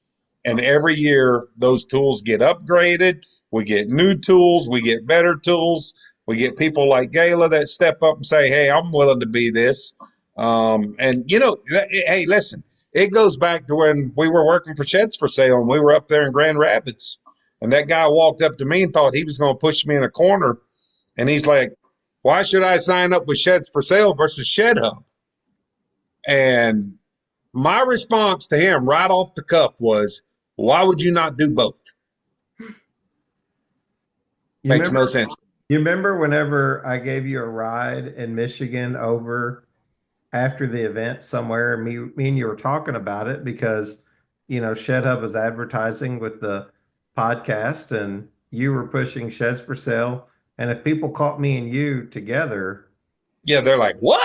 And every year those tools get upgraded. We get new tools, we get better tools. We get people like Gayla that step up and say, "Hey, I'm willing to be this." Hey, listen, it goes back to when we were working for Sheds for Sale and we were up there in Grand Rapids. And that guy walked up to me and thought he was going to push me in a corner. And he's like, "Why should I sign up with Sheds for Sale versus Shed Hub?" And my response to him right off the cuff was, "Why would you not do both?" You Makes no remember, sense. you remember whenever I gave you a ride in Michigan over after the event somewhere, and me and you were talking about it because, Shed Hub was advertising with the podcast and you were pushing Sheds for Sale. And if people caught me and you together, Yeah, they're like, "What?"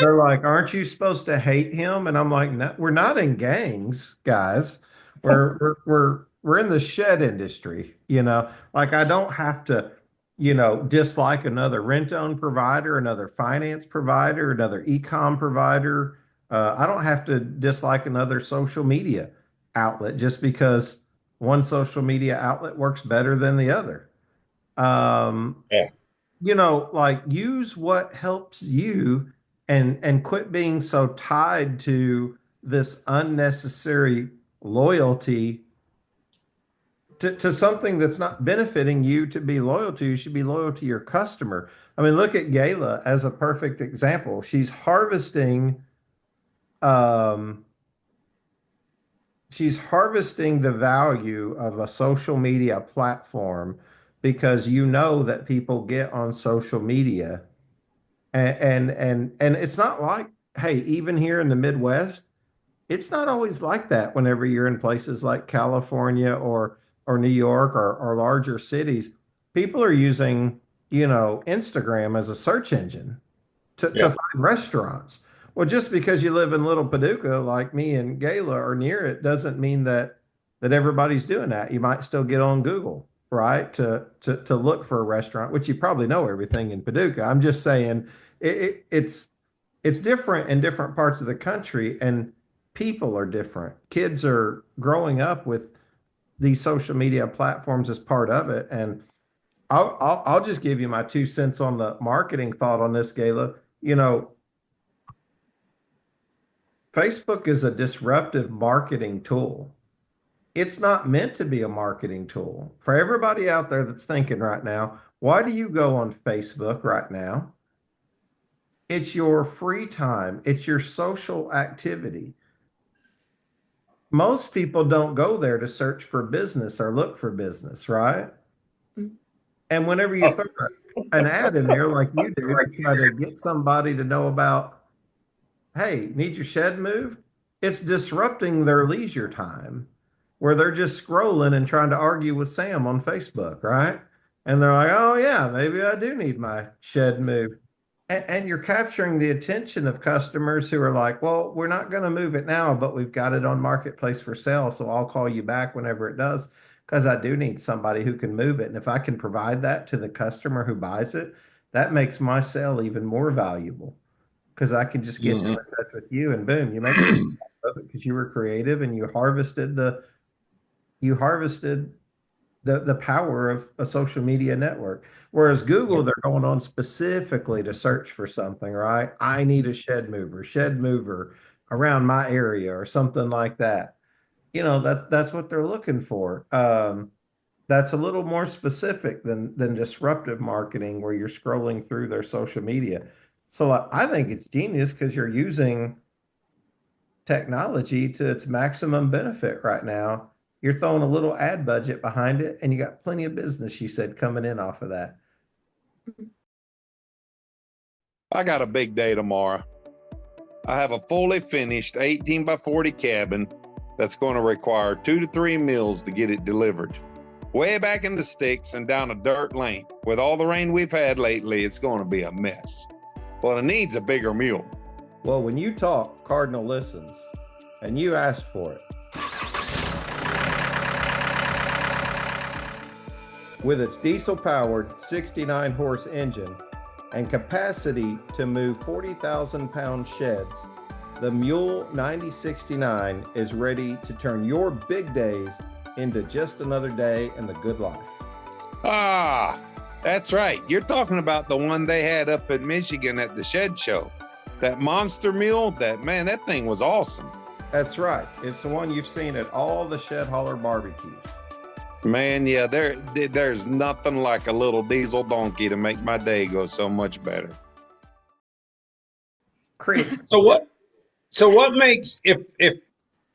they're like, "Aren't you supposed to hate him?" And I'm like, "No, we're not in gangs, guys. We're in the shed industry, Like I don't have to, dislike another rent-own provider, another finance provider, another e-com provider. I don't have to dislike another social media outlet just because one social media outlet works better than the other. Um, Yeah, like use what helps you and quit being so tied to this unnecessary loyalty to something that's not benefiting you to be loyal to. You should be loyal to your customer. I mean, look at Gayla as a perfect example. Um, she's harvesting the value of a social media platform because that people get on social media. And it's not like, hey, even here in the Midwest, it's not always like that whenever you're in places like California or New York or larger cities. People are using, Instagram as a search engine to yeah, find restaurants. Well, just because you live in Little Paducah, like me and Gayla are near it, doesn't mean that everybody's doing that. You might still get on Google, right, to look for a restaurant, which you probably know everything in Paducah. I'm just saying it's different in different parts of the country, and people are different. Kids are growing up with these social media platforms as part of it, and I'll just give you my 2 cents on the marketing thought on this, Gayla. Facebook is a disruptive marketing tool. It's not meant to be a marketing tool. For everybody out there that's thinking right now, why do you go on Facebook right now? It's your free time. It's your social activity. Most people don't go there to search for business or look for business, right? Mm. And whenever you throw an ad in there like you do to try to get somebody to know about, hey, need your shed moved? It's disrupting their leisure time where they're just scrolling and trying to argue with Sam on Facebook, right? And they're like, oh, yeah, maybe I do need my shed moved. And you're capturing the attention of customers who are like, well, we're not going to move it now, but we've got it on Marketplace for sale. So I'll call you back whenever it does, because I do need somebody who can move it. And if I can provide that to the customer who buys it, that makes my sale even more valuable because I can just get in touch with you and boom, you make some of it because you were creative and you harvested the power of a social media network. Whereas Google, they're going on specifically to search for something, right? I need a shed mover around my area or something like that. That's what they're looking for. That's a little more specific than disruptive marketing where you're scrolling through their social media. So like, I think it's genius because you're using technology to its maximum benefit right now. You're throwing a little ad budget behind it, and you got plenty of business, you said, coming in off of that. I got a big day tomorrow. I have a fully finished 18 by 40 cabin that's going to require 2 to 3 meals to get it delivered. Way back in the sticks and down a dirt lane. With all the rain we've had lately, it's going to be a mess. Well, it needs a bigger mule. Well, when you talk, Cardinal listens, and you asked for it. With its diesel-powered 69-horse engine and capacity to move 40,000-pound sheds, the Mule 9069 is ready to turn your big days into just another day in the good life. Ah, that's right. You're talking about the one they had up in Michigan at the shed show. That monster mule, that thing was awesome. That's right. It's the one you've seen at all the Shed Holler barbecues. Man, yeah, there's nothing like a little diesel donkey to make my day go so much better. So what makes if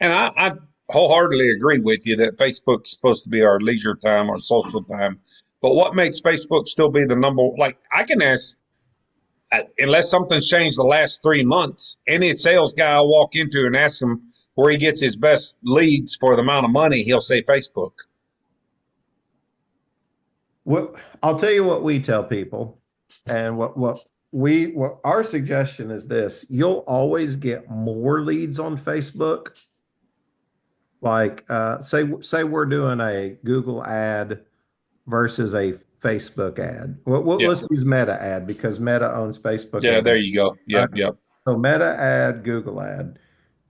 and I wholeheartedly agree with you that Facebook's supposed to be our leisure time, our social time. But what makes Facebook still be the number? Like I can ask, unless something's changed the last 3 months, any sales guy I walk into and ask him where he gets his best leads for the amount of money, he'll say Facebook. I'll tell you what we tell people, and what our suggestion is this: you'll always get more leads on Facebook. Like, say we're doing a Google ad versus a Facebook ad. Let's use Meta ad because Meta owns Facebook. Yeah, ad. there you go. Yep, Right? yep. So Meta ad, Google ad,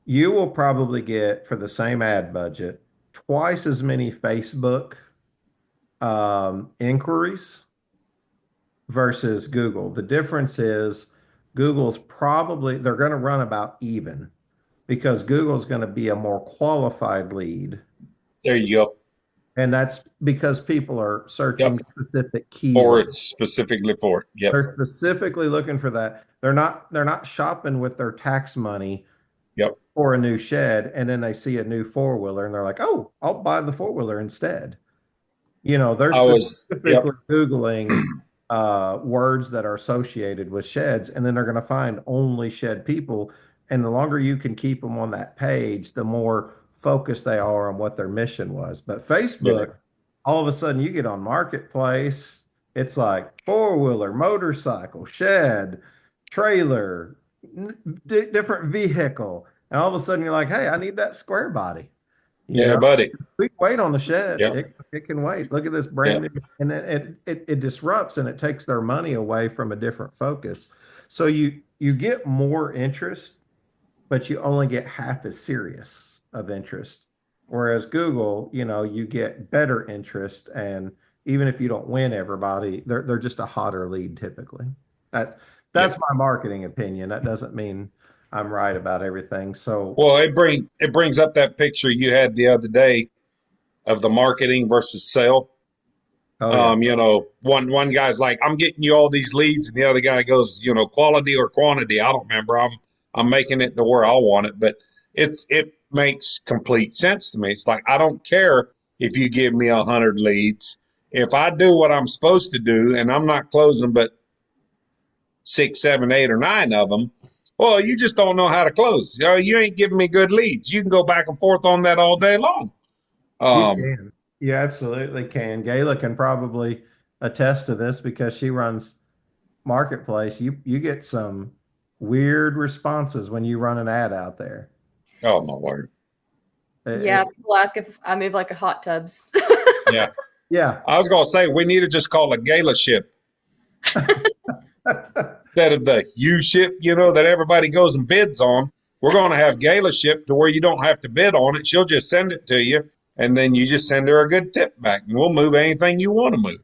you will probably get for the same ad budget twice as many Facebook inquiries versus Google. The difference is they're going to run about even because Google's going to be a more qualified lead. There you go. And that's because people are searching specific keywords. For it, specifically for it. Yep. They're specifically looking for that. They're not shopping with their tax money for a new shed, and then they see a new four-wheeler and they're like, oh, I'll buy the four-wheeler instead. They're specifically Googling words that are associated with sheds, and then they're going to find only shed people. And the longer you can keep them on that page, the more focused they are on what their mission was. But Facebook, all of a sudden you get on Marketplace, it's like four-wheeler, motorcycle, shed, trailer, different vehicle. And all of a sudden you're like, hey, I need that square body. Buddy. We wait on the shed. It can wait. Look at this brand new. And then it disrupts and it takes their money away from a different focus. So you get more interest, but you only get half as serious of interest. Whereas Google, you get better interest. And even if you don't win everybody, they're just a hotter lead typically. That's my marketing opinion. That doesn't mean I'm right about everything. So well, it brings up that picture you had the other day of the marketing versus sale. Oh, yeah. You know, one guy's like, I'm getting you all these leads, and the other guy goes, you know, quality or quantity. I don't remember. I'm making it to where I want it, but it makes complete sense to me. It's like I don't care if you give me 100 leads. If I do what I'm supposed to do, and I'm not closing but 6, 7, 8, or 9 of them, well, you just don't know how to close. You know, you ain't giving me good leads. You can go back and forth on that all day long. You can. You absolutely can. Gayla can probably attest to this because she runs marketplace. You get some weird responses when you run an ad out there. Oh my word. Yeah, people ask if I move like a hot tubs. Yeah. Yeah. I was gonna say we need to just call it Gayla ship instead of the U ship, you know, that everybody goes and bids on. We're gonna have Gayla ship to where you don't have to bid on it. She'll just send it to you, and then you just send her a good tip back, and we'll move anything you want to move.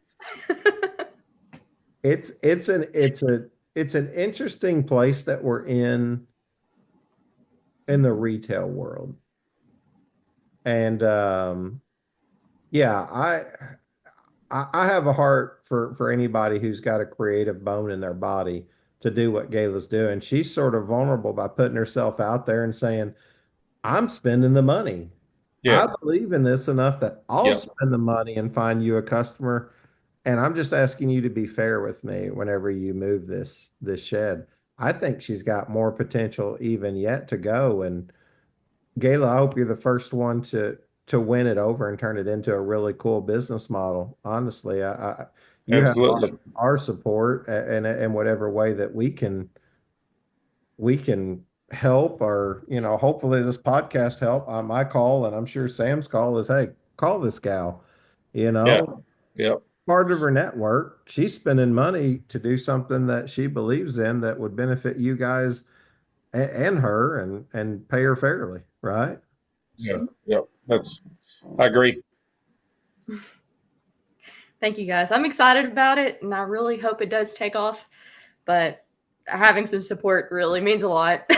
It's an interesting place that we're in the retail world. And yeah, I have a heart for anybody who's got a creative bone in their body to do what Gayla's doing. She's sort of vulnerable by putting herself out there and saying, I'm spending the money. Yeah. I believe in this enough that I'll Yep. spend the money and find you a customer. And I'm just asking you to be fair with me whenever you move this shed. I think she's got more potential even yet to go. And Gayla, I hope you're the first one to win it over and turn it into a really cool business model. Honestly, you have Absolutely. our support in whatever way that we can help, or hopefully this podcast help. My call, and I'm sure Sam's call, is, hey, call this gal. You Yeah. know, Yep. part of her network. She's spending money to do something that she believes in that would benefit you guys and her, and pay her fairly, right? Yeah. So, Yep. I agree. Thank you guys. I'm excited about it, and I really hope it does take off. But having some support really means a lot.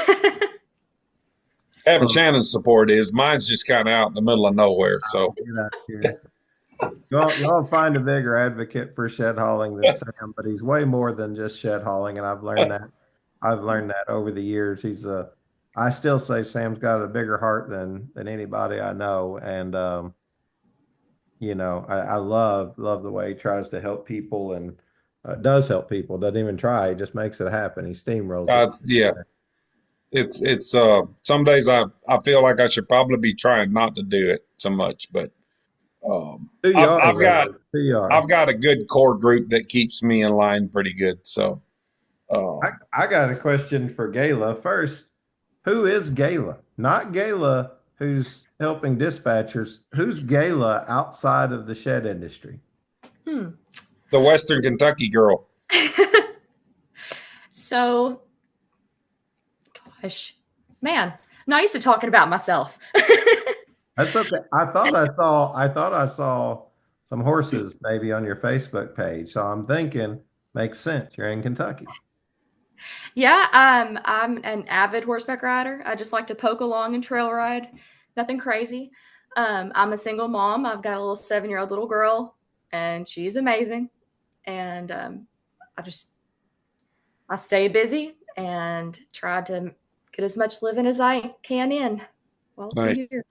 Having Shannon's support is mine's just kind of out in the middle of nowhere. So get out here. Y'all find a bigger advocate for shed hauling than Sam, but he's way more than just shed hauling, and I've learned that. I've learned that over the years. I still say Sam's got a bigger heart than anybody I know, and I love the way he tries to help people, and does help people. Doesn't even try; he just makes it happen. He steamrolls it. yeah, it's some days I feel like I should probably be trying not to do it so much, but Who you I've, are, I've got brother. Who you are. I've got a good core group that keeps me in line pretty good. So I got a question for Gayla first. Who is Gayla? Not Gayla, who's helping dispatchers. Who's Gayla outside of the shed industry? the Western Kentucky girl. So, gosh, man, I'm not used to talking about myself. That's okay. I thought I saw some horses maybe on your Facebook page. So I'm thinking, makes sense. You're in Kentucky. Yeah, I'm an avid horseback rider. I just like to poke along and trail ride. Nothing crazy. I'm a single mom. I've got a little 7-year-old little girl, and she's amazing. And I stay busy and try to get as much living as I can in while Nice. I'm here.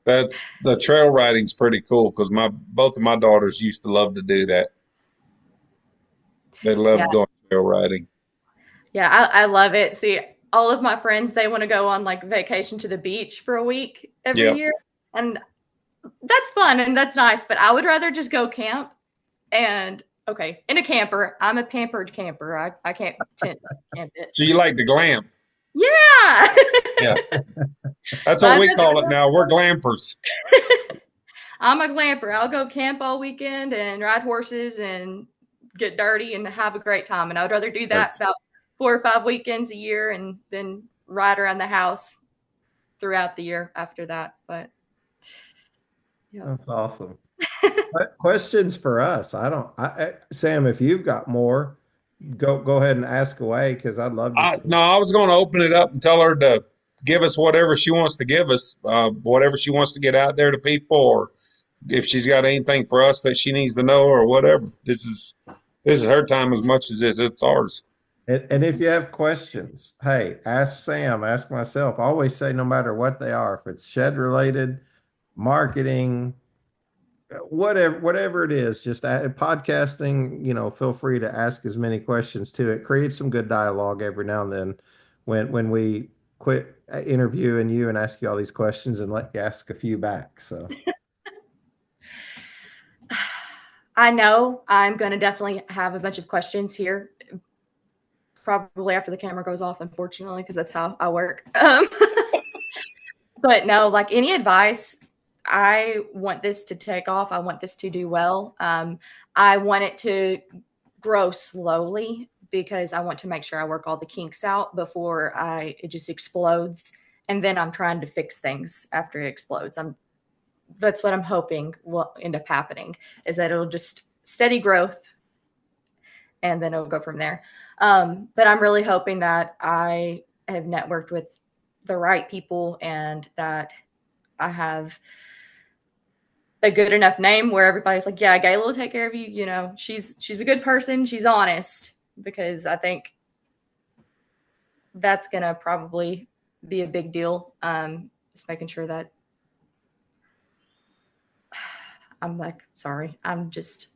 That's the trail riding's pretty cool because both of my daughters used to love to do that. They loved Yeah. going trail riding. Yeah, I love it. See, all of my friends, they want to go on like vacation to the beach for a week every Yeah. year. And that's fun and that's nice, but I would rather just go camp and in a camper. I'm a pampered camper. I can't tent camp it. So you like to glamp? Yeah. Yeah. That's what we call it now. We're glampers. I'm a glamper. I'll go camp all weekend and ride horses and get dirty and have a great time. And I would rather do that Yes. about 4 or 5 weekends a year and then ride around the house throughout the year after that. But yeah. That's awesome. Questions for us? Sam, if you've got more, go ahead and ask away, because I'd love to see. No, I was going to open it up and tell her to give us whatever she wants to give us, whatever she wants to get out there to people, or if she's got anything for us that she needs to know or whatever. This is her time as much as it's ours. And if you have questions, hey, ask Sam, ask myself. I always say no matter what they are, if it's shed related, marketing, whatever it is, just podcasting, feel free to ask as many questions too. It creates some good dialogue every now and then when we quit interviewing you and ask you all these questions and let you ask a few back. So I know I'm going to definitely have a bunch of questions here, probably after the camera goes off, unfortunately, because that's how I work. But no, like any advice, I want this to take off. I want this to do well. I want it to grow slowly because I want to make sure I work all the kinks out before it just explodes. And then I'm trying to fix things after it explodes. That's what I'm hoping will end up happening, is that it'll just steady growth and then it'll go from there. But I'm really hoping that I have networked with the right people and that I have a good enough name where everybody's like, yeah, Gayla will take care of you. She's a good person. She's honest, because I think that's going to probably be a big deal. Just making sure that I'm like, sorry, I'm just.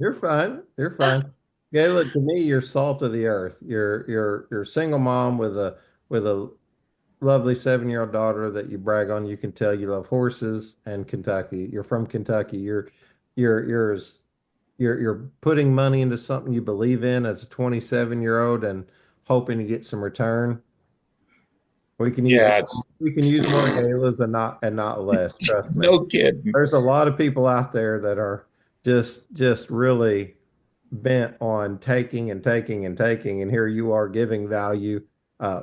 You're fine. You're fine. Gayla, to me, you're salt of the earth. You're a single mom with a lovely 7-year-old daughter that you brag on. You can tell you love horses and Kentucky. You're from Kentucky. You're putting money into something you believe in as a 27-year-old and hoping to get some return. We can use more Gaylas and not less. Trust me. No kidding. There's a lot of people out there that are just really bent on taking and taking and taking, and here you are giving value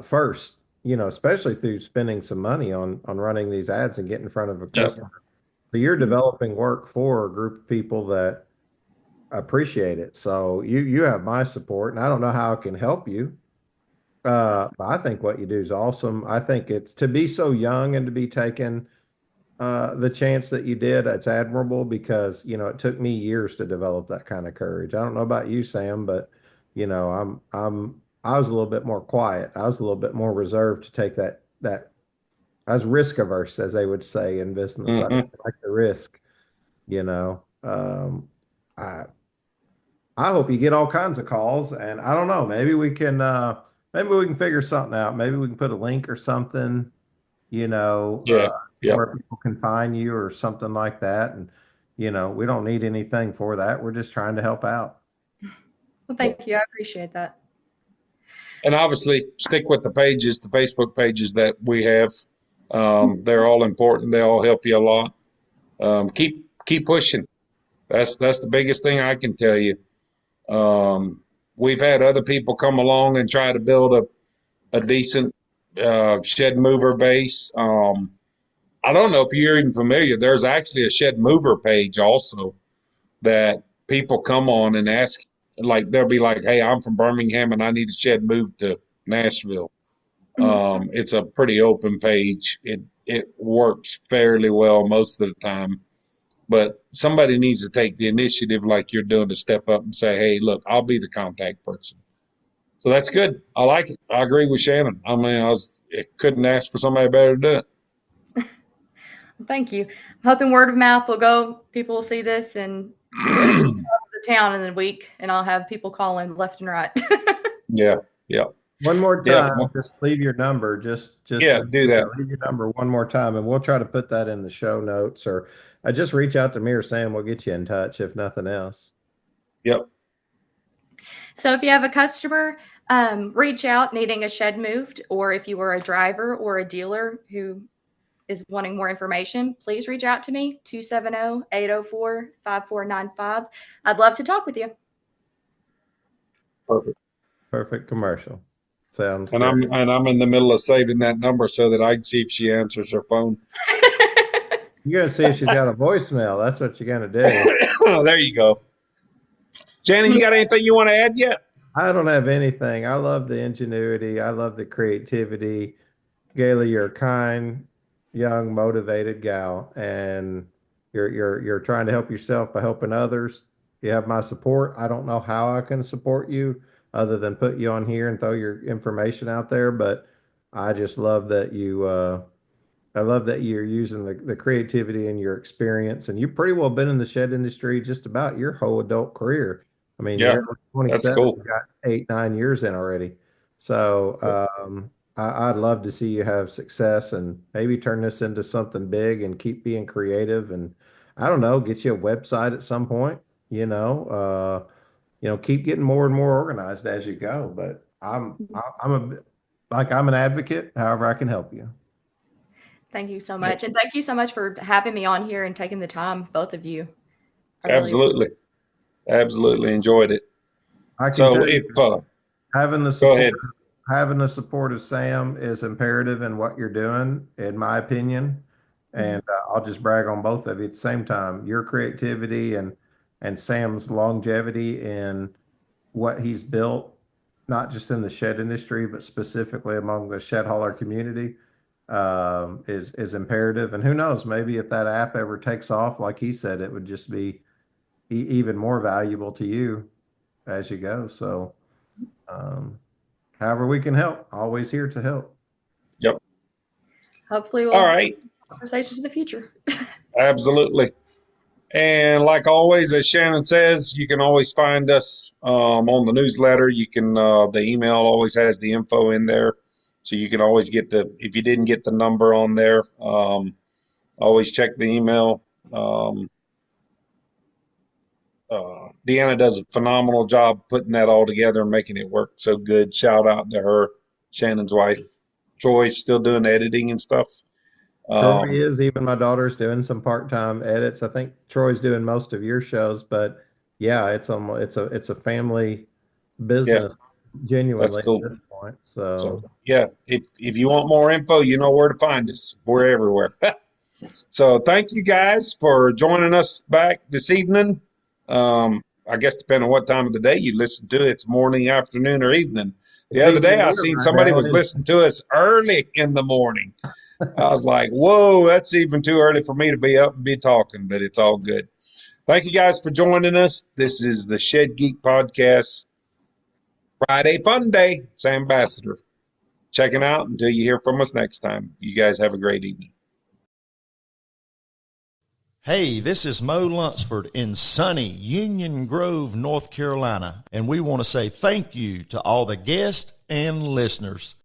first, especially through spending some money on running these ads and getting in front of a customer. So you're developing work for a group of people that appreciate it. So you have my support, and I don't know how I can help you. But I think what you do is awesome. I think it's to be so young and to be taking the chance that you did. It's admirable because, it took me years to develop that kind of courage. I don't know about you, Sam, but I was a little bit more quiet. I was a little bit more reserved to take that. I was risk averse, as they would say in business. Mm-hmm. I didn't like the risk, I hope you get all kinds of calls, and I don't know, maybe we can figure something out. Maybe we can put a link or something, where people can find you or something like that. And, we don't need anything for that. We're just trying to help out. Well, thank you. I appreciate that. And obviously stick with the pages, the Facebook pages that we have. They're all important. They all help you a lot. Keep pushing. That's the biggest thing I can tell you. We've had other people come along and try to build a decent shed mover base. I don't know if you're even familiar. There's actually a shed mover page also that people come on and ask. Like they'll be like, "Hey, I'm from Birmingham and I need a shed moved to Nashville." It's a pretty open page. It works fairly well most of the time. But somebody needs to take the initiative like you're doing to step up and say, hey, look, I'll be the contact person. So that's good. I like it. I agree with Shannon. I mean, I couldn't ask for somebody better to do it. Thank you. I'm hoping word of mouth will go. People will see this and the town in a week, and I'll have people calling left and right. Yeah. One more time, just leave your number. Just do that. Leave your number one more time, and we'll try to put that in the show notes, or just reach out to me or Sam. We'll get you in touch if nothing else. Yep. So if you have a customer, reach out needing a shed moved, or if you were a driver or a dealer who is wanting more information, please reach out to me, 270-804-5495. I'd love to talk with you. Perfect commercial. Sounds and good. I'm in the middle of saving that number so that I can see if she answers her phone. You're gonna see if she's got a voicemail. That's what you're gonna do. Oh, there you go. Shannon, you got anything you want to add yet? I don't have anything. I love the ingenuity. I love the creativity. Gayla, you're a kind, young, motivated gal, and you're trying to help yourself by helping others. You have my support. I don't know how I can support you other than put you on here and throw your information out there, but I just love that I love that you're using the creativity and your experience, and you've pretty well been in the shed industry just about your whole adult career. I mean, Yeah, you're that's 27, cool. you got 8, 9 years in already. So I'd love to see you have success and maybe turn this into something big and keep being creative. And I don't know, get you a website at some point, keep getting more and more organized as you go. But I'm an advocate, however I can help you. Thank you so much. And thank you so much for having me on here and taking the time, both of you. I really Absolutely. Absolutely enjoyed it. I can So tell you, having the go support, ahead. having the support of Sam is imperative in what you're doing, in my opinion. And I'll just brag on both of you at the same time. Your creativity and Sam's longevity in what he's built, not just in the shed industry, but specifically among the shed hauler community, is imperative. And who knows, maybe if that app ever takes off, like he said, it would just be even more valuable to you as you go. So, however we can help, always here to help. Yep. Hopefully All we'll right. have conversations in the future. Absolutely. And like always, as Shannon says, you can always find us on the newsletter. You can the email always has the info in there, so you can always get if you didn't get the number on there, always check the email. Deanna does a phenomenal job putting that all together and making it work so good. Shout out to her, Shannon's wife. Troy's still doing editing and stuff. Troy is, even my daughter's doing some part-time edits. I think Troy's doing most of your shows, but yeah, it's a family Yeah, business, that's genuinely at cool. this point. So So yeah, if you want more info, you know where to find us. We're everywhere. So thank you guys for joining us back this evening. I guess depending on what time of the day you listen to it, it's morning, afternoon, or evening. The it's other evening day I here seen right somebody now. was listening to us early in the morning. I was like, whoa, that's even too early for me to be up and be talking, but it's all good. Thank you guys for joining us. This is the Shed Geek Podcast, Friday Fun Day. It's Ambassador. Checking out until you hear from us next time. You guys have a great evening. Hey, this is Mo Lunsford in sunny Union Grove, North Carolina, and we want to say thank you to all the guests and listeners.